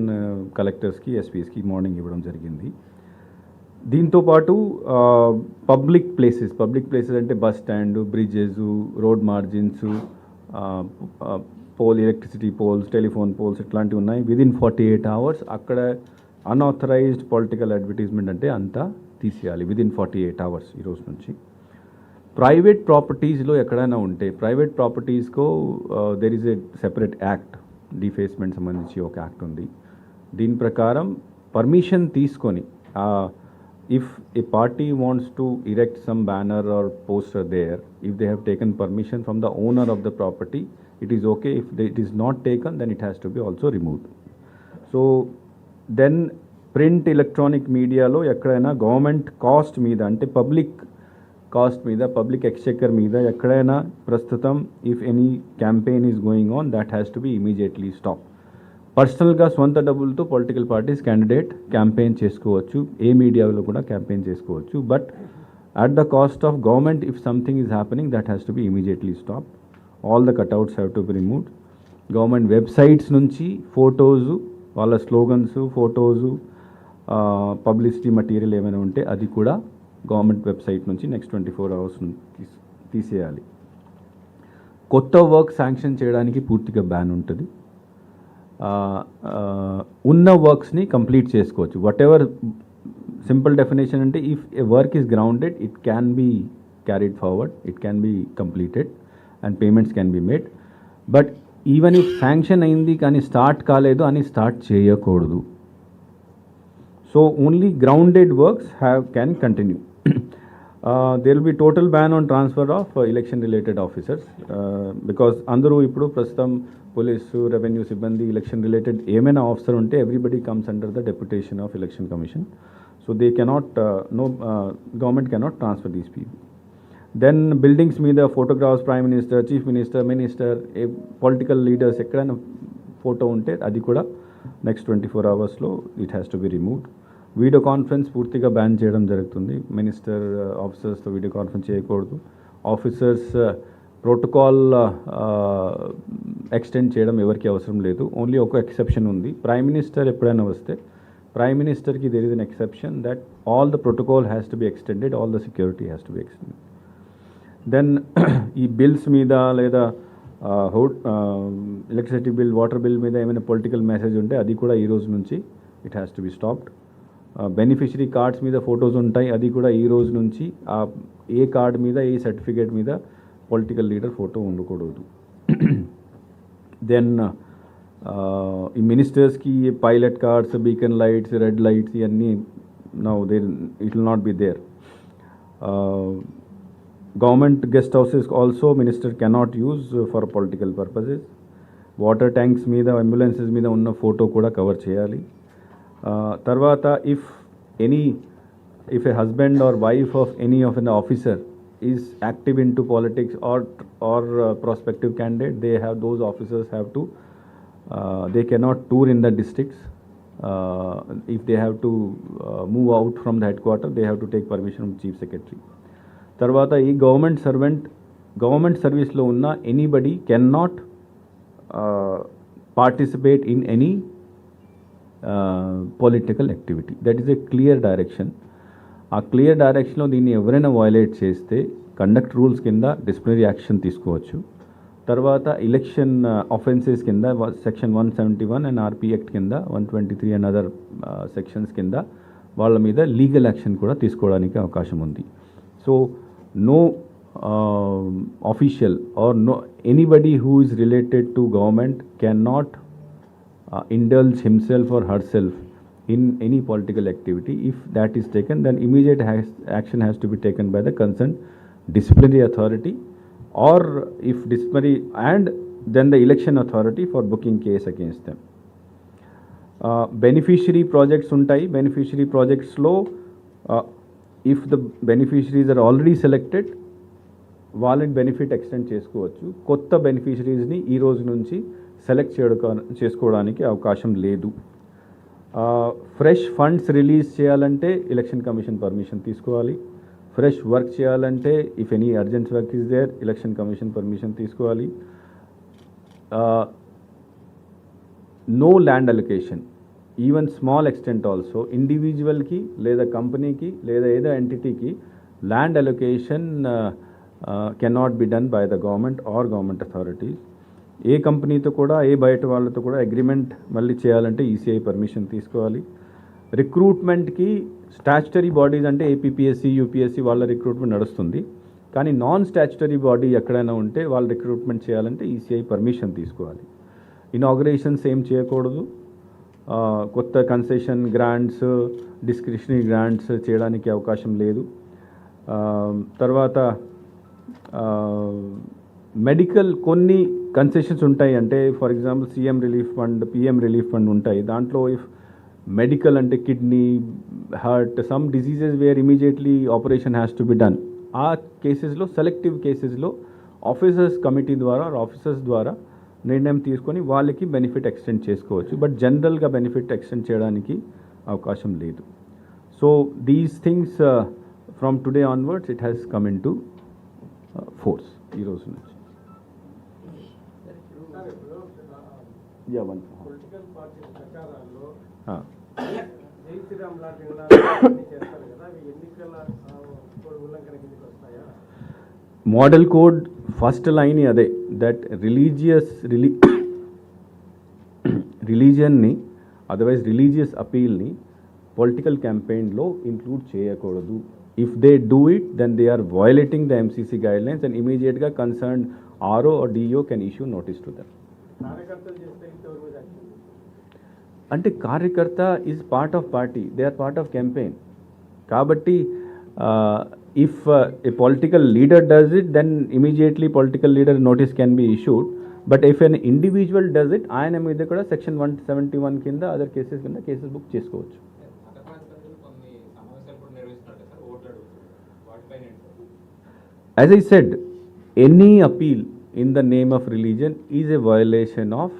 కలెక్టర్స్కి, ఎస్పీస్కి మార్నింగ్ ఇవ్వడం జరిగింది. దీంతోపాటు పబ్లిక్ ప్లేసెస్ అంటే bus stand, bridges, road margins, electricity poles, telephone poles ఇట్లాంటివి ఉన్నాయి. విదిన్ 48 అవర్స్ అక్కడ అన్ఆథరైజ్డ్ పొలిటికల్ అడ్వర్టైజ్మెంట్ అంటే అంతా తీసేయాలి విదిన్ 48 అవర్స్ ఈరోజు నుంచి. ప్రైవేట్ ప్రాపర్టీస్లో ఎక్కడైనా ఉంటే ప్రైవేట్ ప్రాపర్టీస్కో there is a separate act, defacement సంబంధించి ఒక యాక్ట్ ఉంది. దీని ప్రకారం పర్మిషన్ తీసుకొని if a party wants to erect some banner or poster there, if they have taken permission from the owner of the property, it is okay. If it is not taken, then it has to be also removed. So then print electronic media lo ekkadaina government cost meeda ante public cost meeda, public exchequer meeda ekkadaina prastutam if any campaign is going on, that has to be immediately stopped. పర్సనల్గా సొంత డబ్బులతో political parties candidate campaign చేసుకోవచ్చు, ఏ మీడియాలో కూడా campaign చేసుకోవచ్చు. But at the cost of government if something is happening, that has to B immediately stop. All the cutouts have to be removed. Government websites నుంచి photos, వాళ్ళ slogans, photos, publicity material ఏమైనా ఉంటే అది కూడా government website నుంచి next 24 hours తీసేయాలి. కొత్త work sanction చేయడానికి పూర్తిగా బ్యాన్ ఉంటుంది. ఉన్న వర్క్స్ని కంప్లీట్ చేసుకోవచ్చు. వాట్ ఎవర్ సింపుల్ డెఫినేషన్ అంటే if A work is grounded, it can be carried forward, it can be completed and payments can be made. But even if sanction అయింది కానీ start కాలేదు అని స్టార్ట్ చేయకూడదు. So only grounded works can continue. there will be total ban on transfer of election related officers because అందరూ ఇప్పుడు ప్రస్తుతం police, revenue సిబ్బంది, election related ఏమైనా ఆఫీసర్ ఉంటే everybody comes under the deputation of election commission. So they cannot government cannot transfer these people. Then buildings మీద photographs, prime minister, chief minister, political leaders ఎక్కడైనా photo ఉంటే అది కూడా next 24 అవర్స్లో it has to be removed. Video conference పూర్తిగా ban చేయడం జరుగుతుంది. Minister, ఆఫీసర్స్తో వీడియో కాన్ఫరెన్స్ చేయకూడదు. ఆఫీసర్స్ ప్రోటోకాల్ ఎక్స్టెండ్ చేయడం ఎవరికి అవసరం లేదు. ఓన్లీ ఒక ఎక్సెప్షన్ ఉంది. ప్రైమ్ మినిస్టర్ ఎప్పుడైనా వస్తే ప్రైమ్ మినిస్టర్కి there is an exception that all the protocol has to be extended, all the security has to be extended. Then ఈ బిల్స్ మీద లేదా ఎలక్ట్రిసిటీ బిల్, వాటర్ బిల్ మీద ఏమైనా పొలిటికల్ మెసేజ్ ఉంటే అది కూడా ఈ రోజు నుంచి it has to be stopped. Beneficiary cards మీద ఫొటోస్ ఉంటాయి, అది కూడా ఈ రోజు నుంచి ఏ కార్డ్ మీద, ఏ సర్టిఫికేట్ మీద పొలిటికల్ లీడర్ ఫోటో ఉండకూడదు. దెన్ ఈ మినిస్టర్స్కి pilot cards, beacon lights, red lights ఇవన్నీ now it will not be there. Government guest houses also minister cannot use for political purposes. Water tanks మీద అంబులెన్సెస్ మీద ఉన్న ఫోటో కూడా cover చేయాలి. తర్వాత if a husband or wife of any of an officer is active into politics or prospective candidate, those officers have to they cannot tour in the districts. If they have to move out from the headquarters, they have to take permission from chief secretary. తర్వాత ఈ government సర్వీస్లో ఉన్న anybody can not participate in any political activity. That is a clear direction. ఆ clear డైరెక్షన్లో దీన్ని ఎవరైనా violate చేస్తే conduct rules కింద డిసిప్లినరీ యాక్షన్ తీసుకోవచ్చు. తర్వాత ఎలక్షన్ ఆఫెన్సెస్ కింద సెక్షన్ 171 అండ్ ఆర్పీ యాక్ట్ కింద 123 అండ్ అదర్ సెక్షన్స్ కింద వాళ్ళ మీద లీగల్ యాక్షన్ కూడా తీసుకోవడానికి అవకాశం ఉంది. So no official or no anybody who is related to government cannot indulge himself or herself in any political activity. If that is taken, then immediate action has to be taken by the concerned disciplinary authority, or if disciplinary, and then the election authority for booking case against them. Beneficiary projects untai. Beneficiary projects low, if the beneficiaries are already selected, వాళ్ళకి benefit extend చేసుకోవచ్చు. కొత్త బెనిఫిషరీస్ని ఈ రోజు నుంచి select చేసుకోవడానికి అవకాశం లేదు. Fresh funds release చేయాలంటే ఎలక్షన్ కమిషన్ పర్మిషన్ తీసుకోవాలి. ఫ్రెష్ వర్క్ చేయాలంటే if any urgent work is there, election commission permission తీసుకోవాలి. No land allocation, even small extent also, ఇండివిజువల్కి లేదా కంపెనీకి లేదా ఏదో ఎంటిటీకి land allocation cannot be done by the government or government authorities. ఏ కంపెనీతో కూడా ఏ బయట వాళ్ళతో కూడా అగ్రిమెంట్ మళ్ళీ చేయాలంటే ఈసీఐ పర్మిషన్ తీసుకోవాలి. రిక్రూట్మెంట్కి స్టాచ్యుటరీ బాడీస్ అంటే ఏపీపీఎస్సీ, యూపీఎస్సీ వాళ్ళ రిక్రూట్మెంట్ నడుస్తుంది. కానీ నాన్ స్టాచ్యుటరీ బాడీ ఎక్కడైనా ఉంటే వాళ్ళు రిక్రూట్మెంట్ చేయాలంటే ఈసీఐ పర్మిషన్ తీసుకోవాలి. ఇనాగ్రేషన్స్ ఏం చేయకూడదు. కొత్త కన్సెషన్ గ్రాంట్స్, డిస్క్రిషనరీ గ్రాంట్స్ చేయడానికి అవకాశం లేదు. తర్వాత మెడికల్ కొన్ని కన్సెషన్స్ ఉంటాయి. అంటే for example CM relief fund, PM relief fund ఉంటాయి. దాంట్లో ఇఫ్ మెడికల్ అంటే kidney, heart, some diseases where immediately operation has to be done, ఆ కేసెస్లో సెలెక్టివ్ కేసెస్లో ఆఫీసర్స్ కమిటీ ద్వారా ఆఫీసర్స్ ద్వారా నిర్ణయం తీసుకొని వాళ్ళకి బెనిఫిట్ ఎక్స్టెండ్ చేసుకోవచ్చు. బట్ జనరల్గా బెనిఫిట్ ఎక్స్టెండ్ చేయడానికి అవకాశం లేదు. So these things from today onwards it has come in to force ఈ రోజు నుంచి. పొలిటికల్ పార్టీ ప్రచారాల్లో జై శ్రీరామ్ చేస్తారు కదా, అవి ఎన్నికల ఉల్లంఘన కిందకి వస్తాయా? మోడల్ కోడ్ ఫస్ట్ లైన్ అదే, దట్ రిలీజియన్ని అదర్వైజ్ రిలీజియస్ అపీల్ని పొలిటికల్ క్యాంపెయిన్లో ఇంక్లూడ్ చేయకూడదు. If they do it, then they are violating the MCC guidelines, and immediately concerned RO or DO can issue notice to them. అంటే కార్యకర్త is part of party, they are part of campaign. కాబట్టి if a political leader does it, then immediately political leader notice can be issued. But if an individual does it, ఆయన మీద కూడా section 171 కింద other cases కింద cases book చేసుకోవచ్చు. As I said, any appeal in the name of religion is a violation of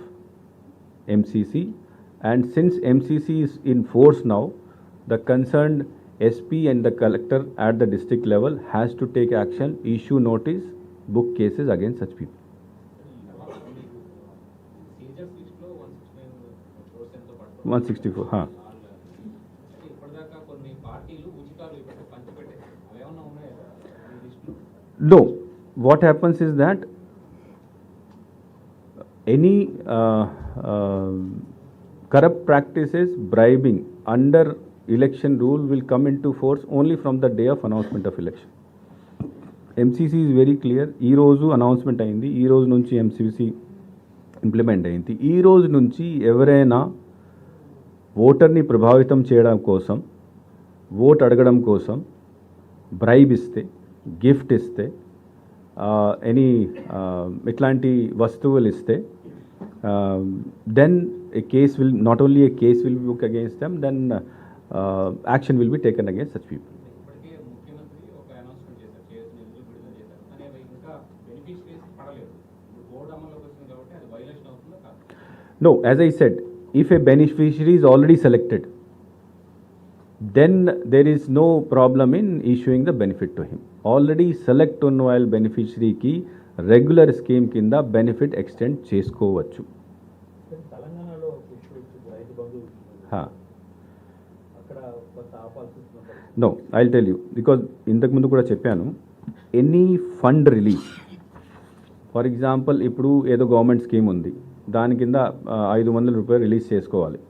MCC, and since MCC is in force now, the concerned SP and the collector at the district level has to take action, issue notice, book cases against such people. 164. No, what happens is that any corrupt practices, bribing under election rule will come into force only from the day of announcement of election. MCC is very clear. ఈ రోజు announcement అయింది, ఈ రోజు నుంచి MCC implement అయింది. ఈ రోజు నుంచి ఎవరైనా ఓటర్ని ప్రభావితం చేయడం కోసం ఓట్ అడగడం కోసం బ్రైబ్ ఇస్తే, గిఫ్ట్ ఇస్తే, ఎనీ ఇట్లాంటి వస్తువులు ఇస్తే, then a case will, not only a case will be booked against them, then action will be taken against such people. ఇప్పటికే ముఖ్యమంత్రి ఒక అనౌన్స్మెంట్ చేశారు, కేసు నిధులు విడుదల చేశారు కానీ అవి ఇంకా బెనిఫిషరీస్ పడలేదు. ఇప్పుడు కోడ్ అమల్లోకి వచ్చింది కాబట్టి అది వైలేషన్ అవుతుందో కాదు? No, as I said, if a beneficiary is already selected, then there is no problem in issuing the benefit to him. Already select ఉన్న వాళ్ళ బెనిఫిషరీకి రెగ్యులర్ స్కీమ్ కింద బెనిఫిట్ ఎక్స్టెండ్ చేసుకోవచ్చు. తెలంగాణలో ఇష్యూ వచ్చింది రైతు బంధు, అక్కడ కొంత ఆపాల్సి వస్తుంది. No, I will tell you, because ఇంతకుముందు కూడా చెప్పాను, any fund release, for example ఇప్పుడు ఏదో గవర్నమెంట్ స్కీమ్ ఉంది, దాని కింద 500 రూపాయలు రిలీజ్ చేసుకోవాలి.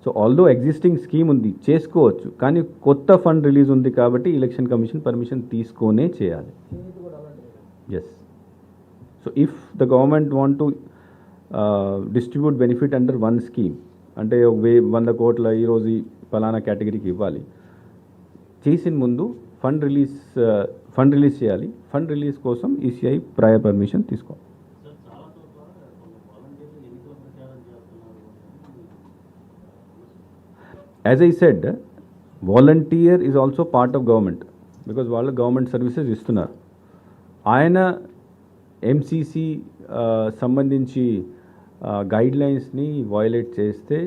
సో ఆల్దో ఎగ్జిస్టింగ్ స్కీమ్ ఉంది, చేసుకోవచ్చు, కానీ కొత్త ఫండ్ రిలీజ్ ఉంది కాబట్టి ఎలక్షన్ కమిషన్ పర్మిషన్ తీసుకొనే చేయాలి. Yes. So if the government want to distribute benefit under one scheme, అంటే 100 కోట్ల ఈరోజు ఫలానా కేటగిరీకి ఇవ్వాలి, చేసిన ముందు ఫండ్ రిలీజ్ చేయాలి. ఫండ్ రిలీజ్ కోసం ఈసీఐ ప్రయర్ పర్మిషన్ తీసుకోవాలి. As I said, volunteer is also part of government, because వాళ్ళు గవర్నమెంట్ సర్వీసెస్ ఇస్తున్నారు. ఆయన ఎంసీసీ సంబంధించి గైడ్లైన్స్ని వయలేట్ చేస్తే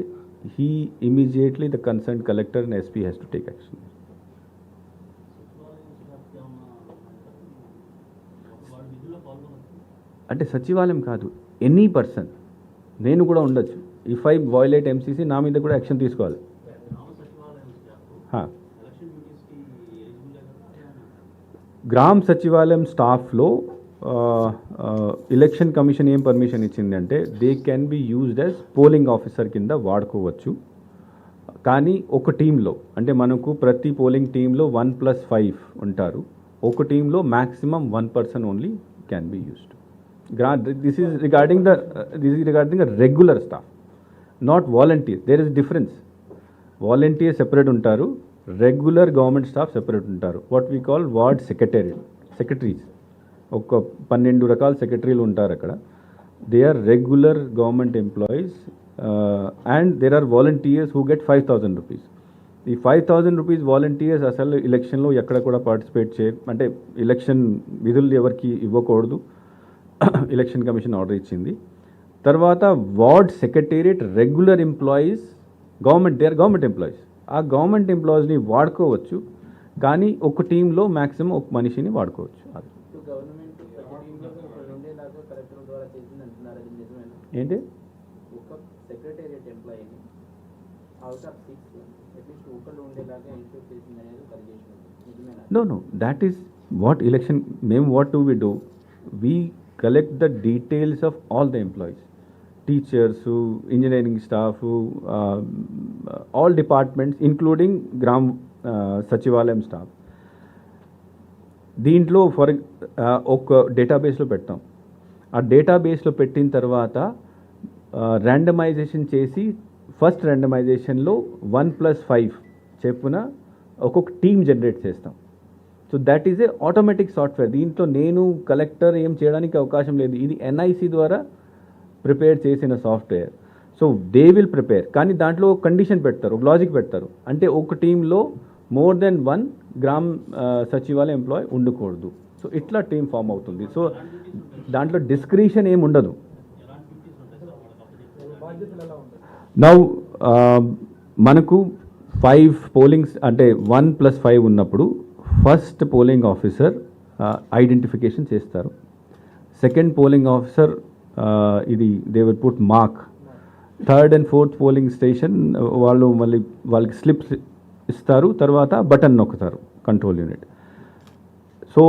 he immediately, the concerned collector and SP has to take action. అంటే సచివాలయం కాదు, ఎనీ పర్సన్, నేను కూడా ఉండొచ్చు. ఇఫ్ ఐ వయలేట్ ఎంసీసీ, నా మీద కూడా యాక్షన్ తీసుకోవాలి. గ్రామ సచివాలయం స్టాఫ్లో ఎలక్షన్ కమిషన్ ఏం పర్మిషన్ ఇచ్చిందంటే they can be used as polling officer కింద వాడుకోవచ్చు. కానీ ఒక టీంలో, అంటే మనకు ప్రతి పోలింగ్ టీంలో 1+5 ఉంటారు, ఒక టీంలో maximum 1 person only can be used. This is regarding the regular staff, not volunteer. There is difference. Volunteer separate ఉంటారు, రెగ్యులర్ గవర్నమెంట్ స్టాఫ్ సెపరేట్ ఉంటారు. What we call ward secretaries. ఒక 12 రకాల సెక్రటరీలు ఉంటారు అక్కడ. They are regular government employees and there are volunteers who get 5,000 rupees. ఈ 5,000 rupees volunteers అసలు ఎలక్షన్లో ఎక్కడ కూడా పార్టిసిపేట్ అంటే ఎలక్షన్ విధులు ఎవరికి ఇవ్వకూడదు, ఎలక్షన్ కమిషన్ ఆర్డర్ ఇచ్చింది. తర్వాత ward secretariat regular employees, they are government employees. ఆ గవర్నమెంట్ ఎంప్లాయీస్ని వాడుకోవచ్చు, కానీ ఒక టీంలో మ్యాక్సిమం ఒక మనిషిని వాడుకోవచ్చు. అది ఏంటి? ఒక సెక్రటేరియట్ ఎంప్లాయీని అవుట్ ఆఫ్ 6 అట్లీస్ట్ ఒకళ్ళు ఉండేలాగా ఇన్స్యూర్ చేసింది అనేది కలిగేషన్. No, that is what election, what do? We collect the details of all the employees, teachers, engineering staff, all departments, including Gram Sachivalayam staff. దీంట్లో ఒక డేటాబేస్లో పెట్టాం. ఆ డేటాబేస్లో పెట్టిన తర్వాత ర్యాండమైజేషన్ చేసి, ఫస్ట్ ర్యాండమైజేషన్లో 1+5 చెప్పున ఒక్కొక్క టీమ్ జనరేట్ చేస్తాం. So that is a automatic software. దీంట్లో నేను కలెక్టర్ ఏం చేయడానికి అవకాశం లేదు. ఇది ఎన్ఐసి ద్వారా ప్రిపేర్ చేసిన software. So they will prepare, కానీ దాంట్లో ఒక కండిషన్ పెడతారు, ఒక లాజిక్ పెడతారు. అంటే ఒక టీంలో మోర్ దెన్ 1 గ్రామ సచివాలయ ఎంప్లాయ్ ఉండకూడదు. సో ఇట్లా టీం ఫామ్ అవుతుంది. సో దాంట్లో డిస్క్రిషన్ ఏమి ఉండదు. నౌ మనకు 5 పోలింగ్స్, అంటే 1+5 ఉన్నప్పుడు ఫస్ట్ పోలింగ్ ఆఫీసర్ ఐడెంటిఫికేషన్ చేస్తారు. సెకండ్ పోలింగ్ ఆఫీసర్ ఇది they will put mark. Third and fourth polling station వాళ్ళు మళ్ళీ వాళ్ళకి స్లిప్స్ ఇస్తారు, తర్వాత బటన్ నొక్కుతారు control unit. So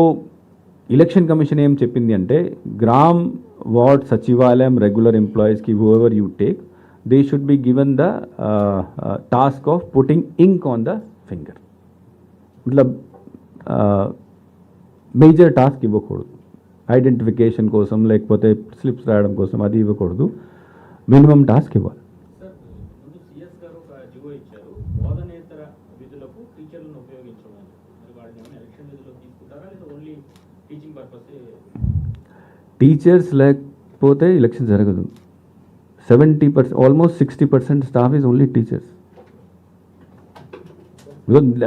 election commission ఏం చెప్పింది అంటే గ్రామ్ వార్డ్ సచివాలయం రెగ్యులర్ ఎంప్లాయీస్కి whoever you take, they should be given the task of putting ink on the finger. మతలబ్ మేజర్ టాస్క్ ఇవ్వకూడదు, ఐడెంటిఫికేషన్ కోసం లేకపోతే స్లిప్స్ రాయడం కోసం అది ఇవ్వకూడదు, మినిమం టాస్క్ ఇవ్వాలి. సార్, ముందు సిఎస్ గారు ఒక జివో ఇచ్చారు, బోధనేతర విధులకు టీచర్లను టీచర్స్ లేకపోతే ఎలక్షన్ జరగదు. 70%, almost 60% staff is only teachers.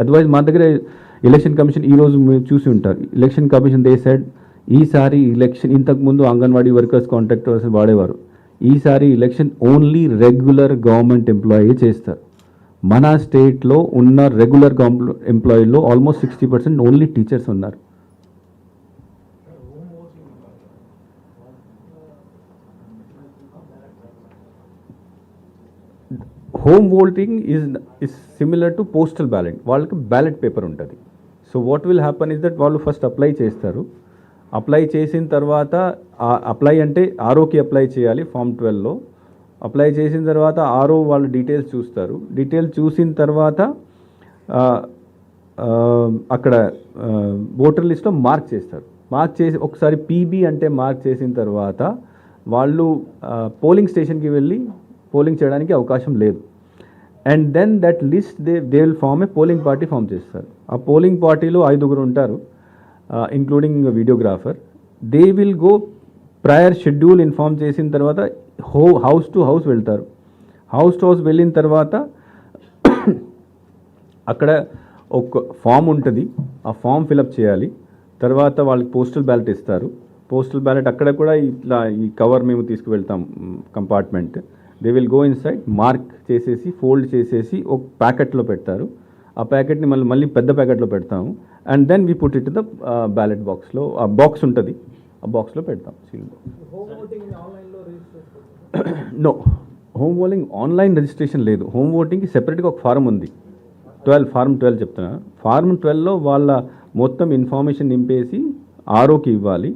Otherwise మా దగ్గర ఎలక్షన్ కమిషన్ ఈరోజు మీరు చూసి ఉంటారు. ఎలక్షన్ కమిషన్ దే సెడ్ ఈసారి ఎలక్షన్, ఇంతకుముందు అంగన్వాడీ వర్కర్స్ కాంట్రాక్టర్స్ వాడేవారు, ఈసారి election only regular government employee చేస్తారు. మన స్టేట్లో ఉన్న రెగ్యులర్ ఎంప్లాయీలో ఆల్మోస్ట్ 60% ఓన్లీ టీచర్స్ ఉన్నారు. Home voting is similar to postal ballot. వాళ్ళకి బ్యాలెట్ పేపర్ ఉంటుంది. So what will happen is that వాళ్ళు ఫస్ట్ అప్లై చేస్తారు. అప్లై చేసిన తర్వాత అప్లై అంటే ఆర్ఓకి అప్లై చేయాలి ఫామ్ 12లో. అప్లై చేసిన తర్వాత ఆర్ఓ వాళ్ళు డీటెయిల్స్ చూస్తారు. డీటెయిల్స్ చూసిన తర్వాత అక్కడ ఓటర్ లిస్ట్లో మార్క్ చేస్తారు. మార్క్ చేసి ఒకసారి పీబీ అంటే మార్క్ చేసిన తర్వాత వాళ్ళు పోలింగ్ స్టేషన్కి వెళ్ళి పోలింగ్ చేయడానికి అవకాశం లేదు. And then that list they will form a polling party form చేస్తారు. ఆ పోలింగ్ పార్టీలో 5 ఉంటారు, including videographer. They will go prior schedule inform చేసిన తర్వాత హౌస్ టు హౌస్ వెళ్తారు. హౌస్ టు హౌస్ వెళ్ళిన తర్వాత అక్కడ ఒక ఫామ్ ఉంటుంది, ఆ ఫామ్ ఫిలప్ చేయాలి. తర్వాత వాళ్ళకి పోస్టల్ బ్యాలెట్ ఇస్తారు. పోస్టల్ బ్యాలెట్ అక్కడ కూడా ఇట్లా ఈ కవర్ మేము తీసుకువెళ్తాం compartment. They will go inside, mark చేసేసి ఫోల్డ్ చేసేసి ఒక ప్యాకెట్లో పెడతారు. ఆ ప్యాకెట్ని మళ్ళీ పెద్ద ప్యాకెట్లో పెడతాము. And then we put it the ballot బాక్స్లో. ఆ బాక్స్ ఉంటుంది, ఆ బాక్స్లో పెడతాం. Seal no, home voting online registration లేదు. హోమ్ ఓటింగ్కి సెపరేట్గా ఒక ఫారం ఉంది, ఫారం 12 చెప్తున్నా. ఫారం 12లో వాళ్ళ మొత్తం ఇన్ఫర్మేషన్ నింపేసి ఆర్ఓకి ఇవ్వాలి.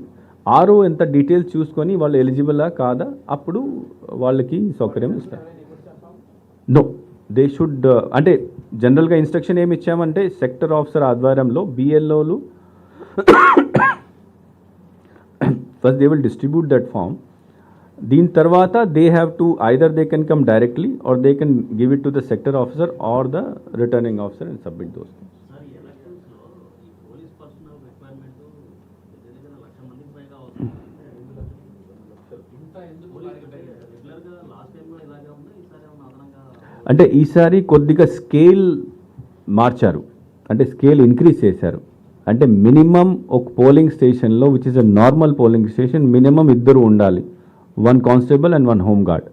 ఆర్ఓ ఎంత డీటెయిల్స్ చూసుకొని వాళ్ళు ఎలిజిబులా కాదా అప్పుడు వాళ్ళకి సౌకర్యం ఇస్తారు. నో, దే షుడ్ అంటే జనరల్గా ఇన్స్ట్రక్షన్ ఏమి ఇచ్చామంటే సెక్టర్ ఆఫీసర్ ఆధ్వర్యంలో బిఎల్ఓలు first they will distribute that form. దీని తర్వాత they have to either they can come directly or they can give it to the sector officer or the returning officer and submit those. అంటే ఈసారి కొద్దిగా scale మార్చారు, అంటే scale increase చేశారు. అంటే minimum ఒక పోలింగ్ స్టేషన్లో which is a normal polling station minimum 2 ఉండాలి, 1 కానిస్టేబుల్ అండ్ 1 హోమ్ గార్డ్.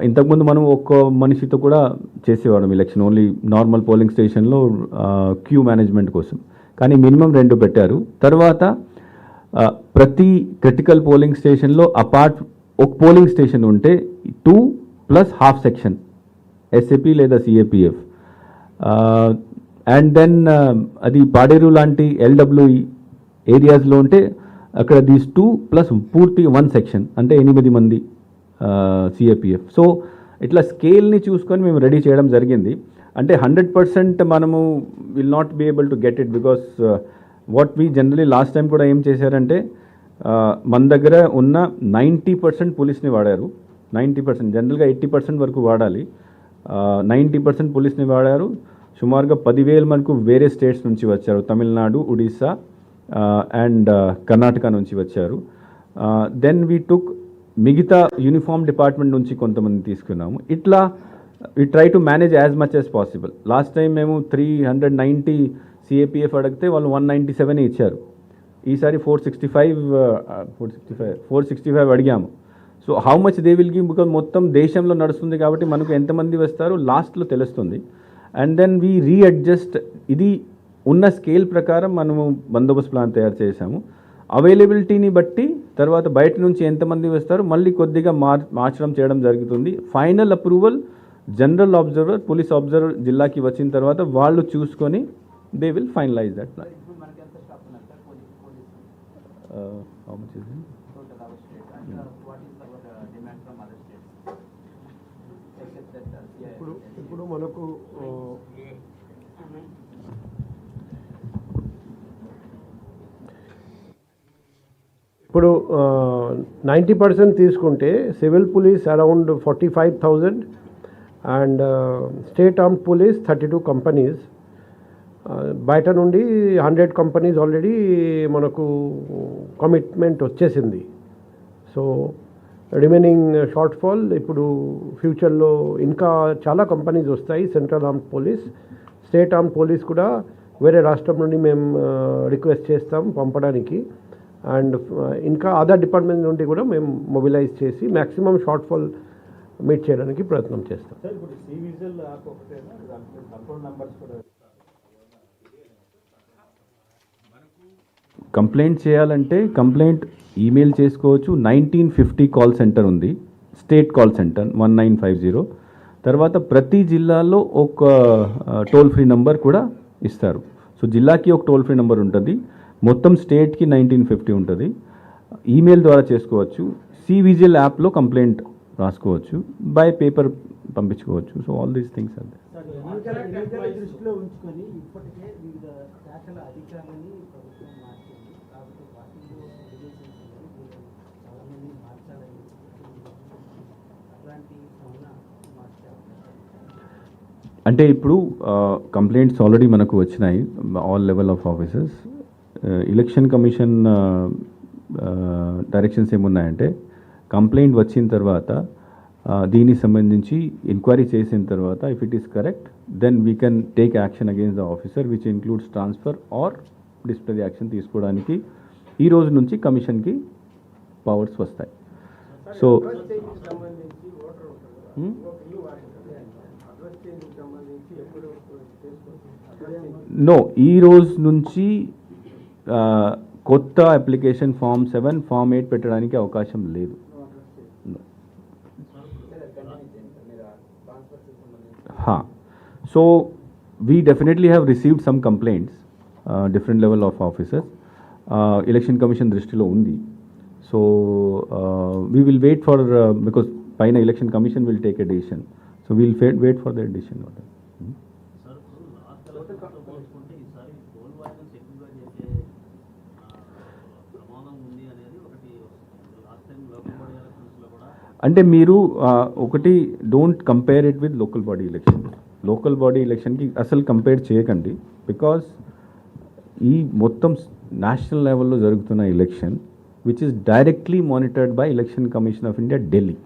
ఇంతకుముందు మనం ఒక్క మనిషితో కూడా చేసేవాళ్ళం ఎలక్షన్ ఓన్లీ నార్మల్ పోలింగ్ స్టేషన్లో క్యూ మేనేజ్మెంట్ కోసం. కానీ మినిమం 2 పెట్టారు. తర్వాత ప్రతి క్రిటికల్ పోలింగ్ స్టేషన్లో అపార్ట్ ఒక పోలింగ్ స్టేషన్ ఉంటే 2 ప్లస్ హాఫ్ సెక్షన్ ఎస్ఏపీ లేదా సిఏపిఎఫ్. అండ్ దెన్ అది పాడేరు లాంటి ఎల్డబ్ల్యూఈ ఏరియాస్లో ఉంటే అక్కడ దీస్ 2 ప్లస్ పూర్తి 1 సెక్షన్ అంటే 8 మంది సిఏపిఎఫ్. సో ఇట్లా స్కేల్ని చూసుకొని మేము రెడీ చేయడం జరిగింది. అంటే 100% మనము will not be able to get it because what we generally last time కూడా ఏం చేశారంటే మన దగ్గర ఉన్న 90% పోలీస్ని వాడారు. 90%, జనరల్గా 80% వరకు వాడాలి. 90% పోలీస్ని వాడారు. సుమారుగా 10,000 మనకు వేరే స్టేట్స్ నుంచి వచ్చారు, తమిళనాడు, ఒడిస్సా అండ్ కర్ణాటక నుంచి వచ్చారు. దెన్ వీ టుక్ మిగతా యూనిఫామ్ డిపార్ట్మెంట్ నుంచి కొంతమంది తీసుకున్నాము. ఇట్లా we try to manage as much as possible. Last time మేము 390 సిఏపిఎఫ్ అడిగితే వాళ్ళు 197 ఇచ్చారు. ఈసారి 465 అడిగాము. So how much they will give because మొత్తం దేశంలో నడుస్తుంది కాబట్టి మనకు ఎంతమంది వస్తారో లాస్ట్లో తెలుస్తుంది. And then we readjust. ఇది ఉన్న స్కేల్ ప్రకారం మనము బందోబస్తు ప్లాన్ తయారు చేశాము. అవైలబిలిటీని బట్టి తర్వాత బయట నుంచి ఎంతమంది వస్తారో మళ్ళీ కొద్దిగా మార్చడం చేయడం జరుగుతుంది. Final approval general observer, police observer జిల్లాకి వచ్చిన తర్వాత వాళ్ళు చూసుకొని they will finalise that plan. How much is it? Total our state. And what is our demand from other states? Except that ఇప్పుడు మనకు ఇప్పుడు 90% తీసుకుంటే civil police around 45,000 and state armed police 32 companies. బయట నుండి 100 కంపెనీస్ ఆల్రెడీ మనకు commitment వచ్చేసింది. So remaining short fall ఇప్పుడు ఫ్యూచర్లో ఇంకా చాలా కంపెనీస్ వస్తాయి. Central armed police, state armed police కూడా వేరే రాష్ట్రం నుండి మేము రిక్వెస్ట్ చేస్తాం పంపడానికి. అండ్ ఇంకా అదర్ డిపార్ట్మెంట్ నుండి కూడా మేము మొబిలైజ్ చేసి మ్యాక్సిమం షార్ట్ ఫాల్ మీట్ చేయడానికి ప్రయత్నం చేస్తాం. సార్ ఇప్పుడు సివిజిల్ యాప్ ఒకటేనా, దాంట్లో కంట్రోల్ నెంబర్స్ కూడా కంప్లైంట్ చేయాలంటే కంప్లైంట్ ఈమెయిల్ చేసుకోవచ్చు. 1950 కాల్ సెంటర్ ఉంది, స్టేట్ కాల్ సెంటర్ 1950. తర్వాత ప్రతి జిల్లాలో ఒక టోల్ ఫ్రీ నంబర్ కూడా ఇస్తారు. సో జిల్లాకి ఒక టోల్ ఫ్రీ నెంబర్ ఉంటుంది, మొత్తం స్టేట్కి 1950 ఉంటుంది. ఈమెయిల్ ద్వారా చేసుకోవచ్చు. సివిజిల్ యాప్లో కంప్లైంట్ రాసుకోవచ్చు, బై పేపర్ పంపించుకోవచ్చు. So all these things are there. దృష్టిలో ఉంచుకొని ఇప్పటికే వివిధ శాఖల అధికారులని ప్రభుత్వం మార్చింది కాబట్టి వాటిల్లో చాలా మంది మార్చాలని అట్లాంటి ఏమైనా మార్చే అవకాశం? అంటే ఇప్పుడు కంప్లైంట్స్ ఆల్రెడీ మనకు వచ్చినాయి, all level of officers. Election commission directions ఏమున్నాయంటే కంప్లైంట్ వచ్చిన తర్వాత దీనికి సంబంధించి ఎంక్వైరీ చేసిన తర్వాత if it is correct then we can take action against the officer which includes transfer or disciplinary action తీసుకోవడానికి ఈ రోజు నుంచి కమిషన్కి పవర్స్ వస్తాయి. సో నో, ఈ రోజు నుంచి కొత్త అప్లికేషన్ ఫామ్ 7, ఫామ్ 8 పెట్టడానికి అవకాశం లేదు. So we definitely have received some complaints, different level of officers. Election Commission దృష్టిలో ఉంది. So we will wait for because పైన Election Commission will take a decision. So we'll wait for their decision. అంటే మీరు ఒకటి don't compare it with local body election. Local body ఎలక్షన్కి అసలు compare చేయకండి, because ఈ మొత్తం నేషనల్ లెవెల్లో జరుగుతున్న election which is directly monitored by election commission of India Delhi.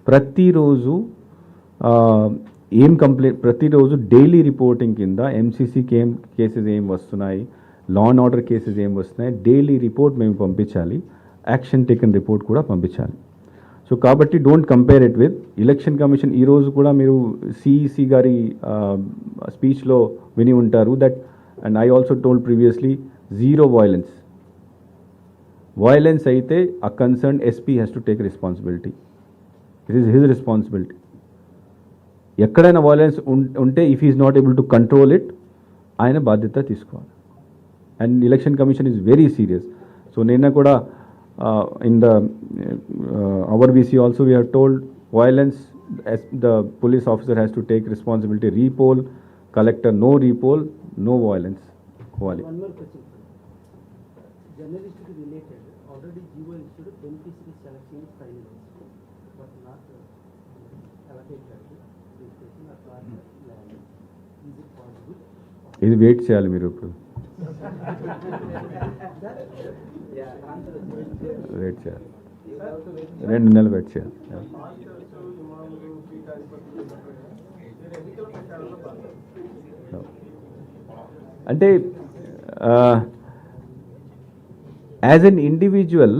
ప్రతిరోజు ప్రతిరోజు డైలీ రిపోర్టింగ్ కింద ఎంసీసీ కేసెస్ ఏం వస్తున్నాయి, లా అండ్ ఆర్డర్ కేసెస్ ఏం వస్తున్నాయి, డైలీ రిపోర్ట్ మేము పంపించాలి, యాక్షన్ టేకన్ రిపోర్ట్ కూడా పంపించాలి. సో కాబట్టి don't compare it with election commission. ఈరోజు కూడా మీరు సిఈసి గారి స్పీచ్లో విని ఉంటారు that, and I also told previously, zero violence. Violence అయితే ఆ concern SP has to take responsibility. It is his responsibility. ఎక్కడైనా వైలెన్స్ ఉంటే if is not able to control it, ఆయన బాధ్యత తీసుకోవాలి. And election commission is very serious. So నిన్న కూడా in the our VC also we have told violence, as the police officer has to take responsibility. Repoll, collector no repoll, no violence. One more question. Journalist related, already GO issued beneficiary selection is finalized, but not allocated this question or land. Is it possible? ఇది wait చేయాలి మీరు ఇప్పుడు, wait చేయాలి, 2 నెలలు wait చేయాలి. అంటే as an individual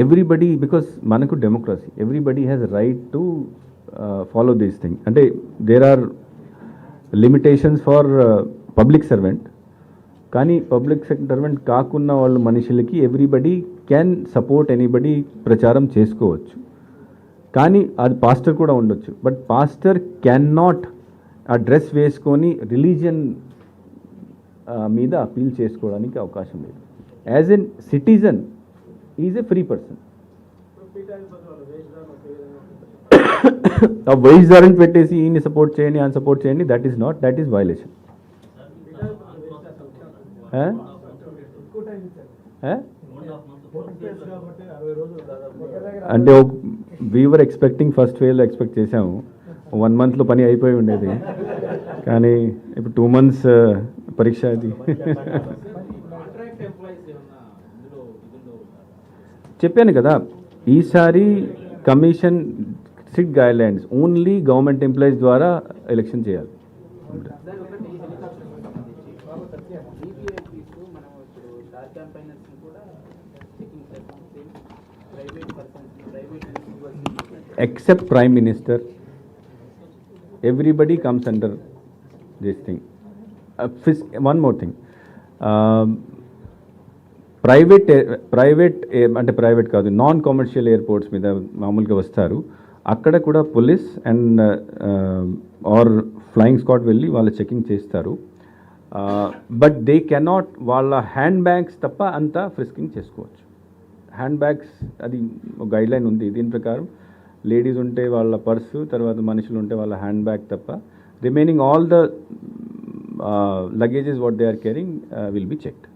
everybody, because మనకు democracy, everybody has right to follow this thing. అంటే there are limitations for public servant, కానీ పబ్లిక్ సర్వెంట్ కాకున్న వాళ్ళ మనుషులకి ఎవ్రీబడి క్యాన్ సపోర్ట్ ఎనీబడి ప్రచారం చేసుకోవచ్చు. కానీ అది పాస్టర్ కూడా ఉండొచ్చు, బట్ పాస్టర్ క్యాన్ నాట్ ఆ డ్రెస్ వేసుకొని రిలీజియన్ మీద అపీల్ చేసుకోవడానికి అవకాశం లేదు. As N citizen is a free person. ఆ వైస్దారని పెట్టేసి ఈయన్ని సపోర్ట్ చేయండి, ఆయన సపోర్ట్ చేయండి, that is not, that is violation. అంటే వీవర్ ఎక్స్పెక్టింగ్ ఫస్ట్ ఫేజ్లో ఎక్స్పెక్ట్ చేసాము 1 monthలో పని అయిపోయి ఉండేది, కానీ ఇప్పుడు 2 months పరీక్ష అది. చెప్పాను కదా, ఈసారి commission strict guide lines, only government employees ద్వారా ఎలక్షన్ చేయాలి. సార్ ఒకటి హెలికాప్టర్కి సంబంధించి ఈవీఐపీస్ మనం ఇప్పుడు స్టార్ క్యాంపైనర్స్ కూడా చెకింగ్ చేస్తాం. Same private persons, private universities Except Prime Minister, everybody comes under this thing. One more thing. Private అంటే ప్రైవేట్ కాదు, నాన్ కమర్షియల్ ఎయిర్పోర్ట్స్ మీద మామూలుగా వస్తారు, అక్కడ కూడా police and or flying squad వెళ్ళి వాళ్ళ చెకింగ్ చేస్తారు. బట్ దే కెనాట్ వాళ్ళ హ్యాండ్ బ్యాగ్స్ తప్ప అంతా ఫ్రిస్కింగ్ చేసుకోవచ్చు. హ్యాండ్ బ్యాగ్స్ అది ఒక గైడ్ లైన్ ఉంది, దీని ప్రకారం లేడీస్ ఉంటే వాళ్ళ పర్సు, తర్వాత మనుషులు ఉంటే వాళ్ళ హ్యాండ్ బ్యాగ్ తప్ప remaining all the luggages what they are carrying will be checked.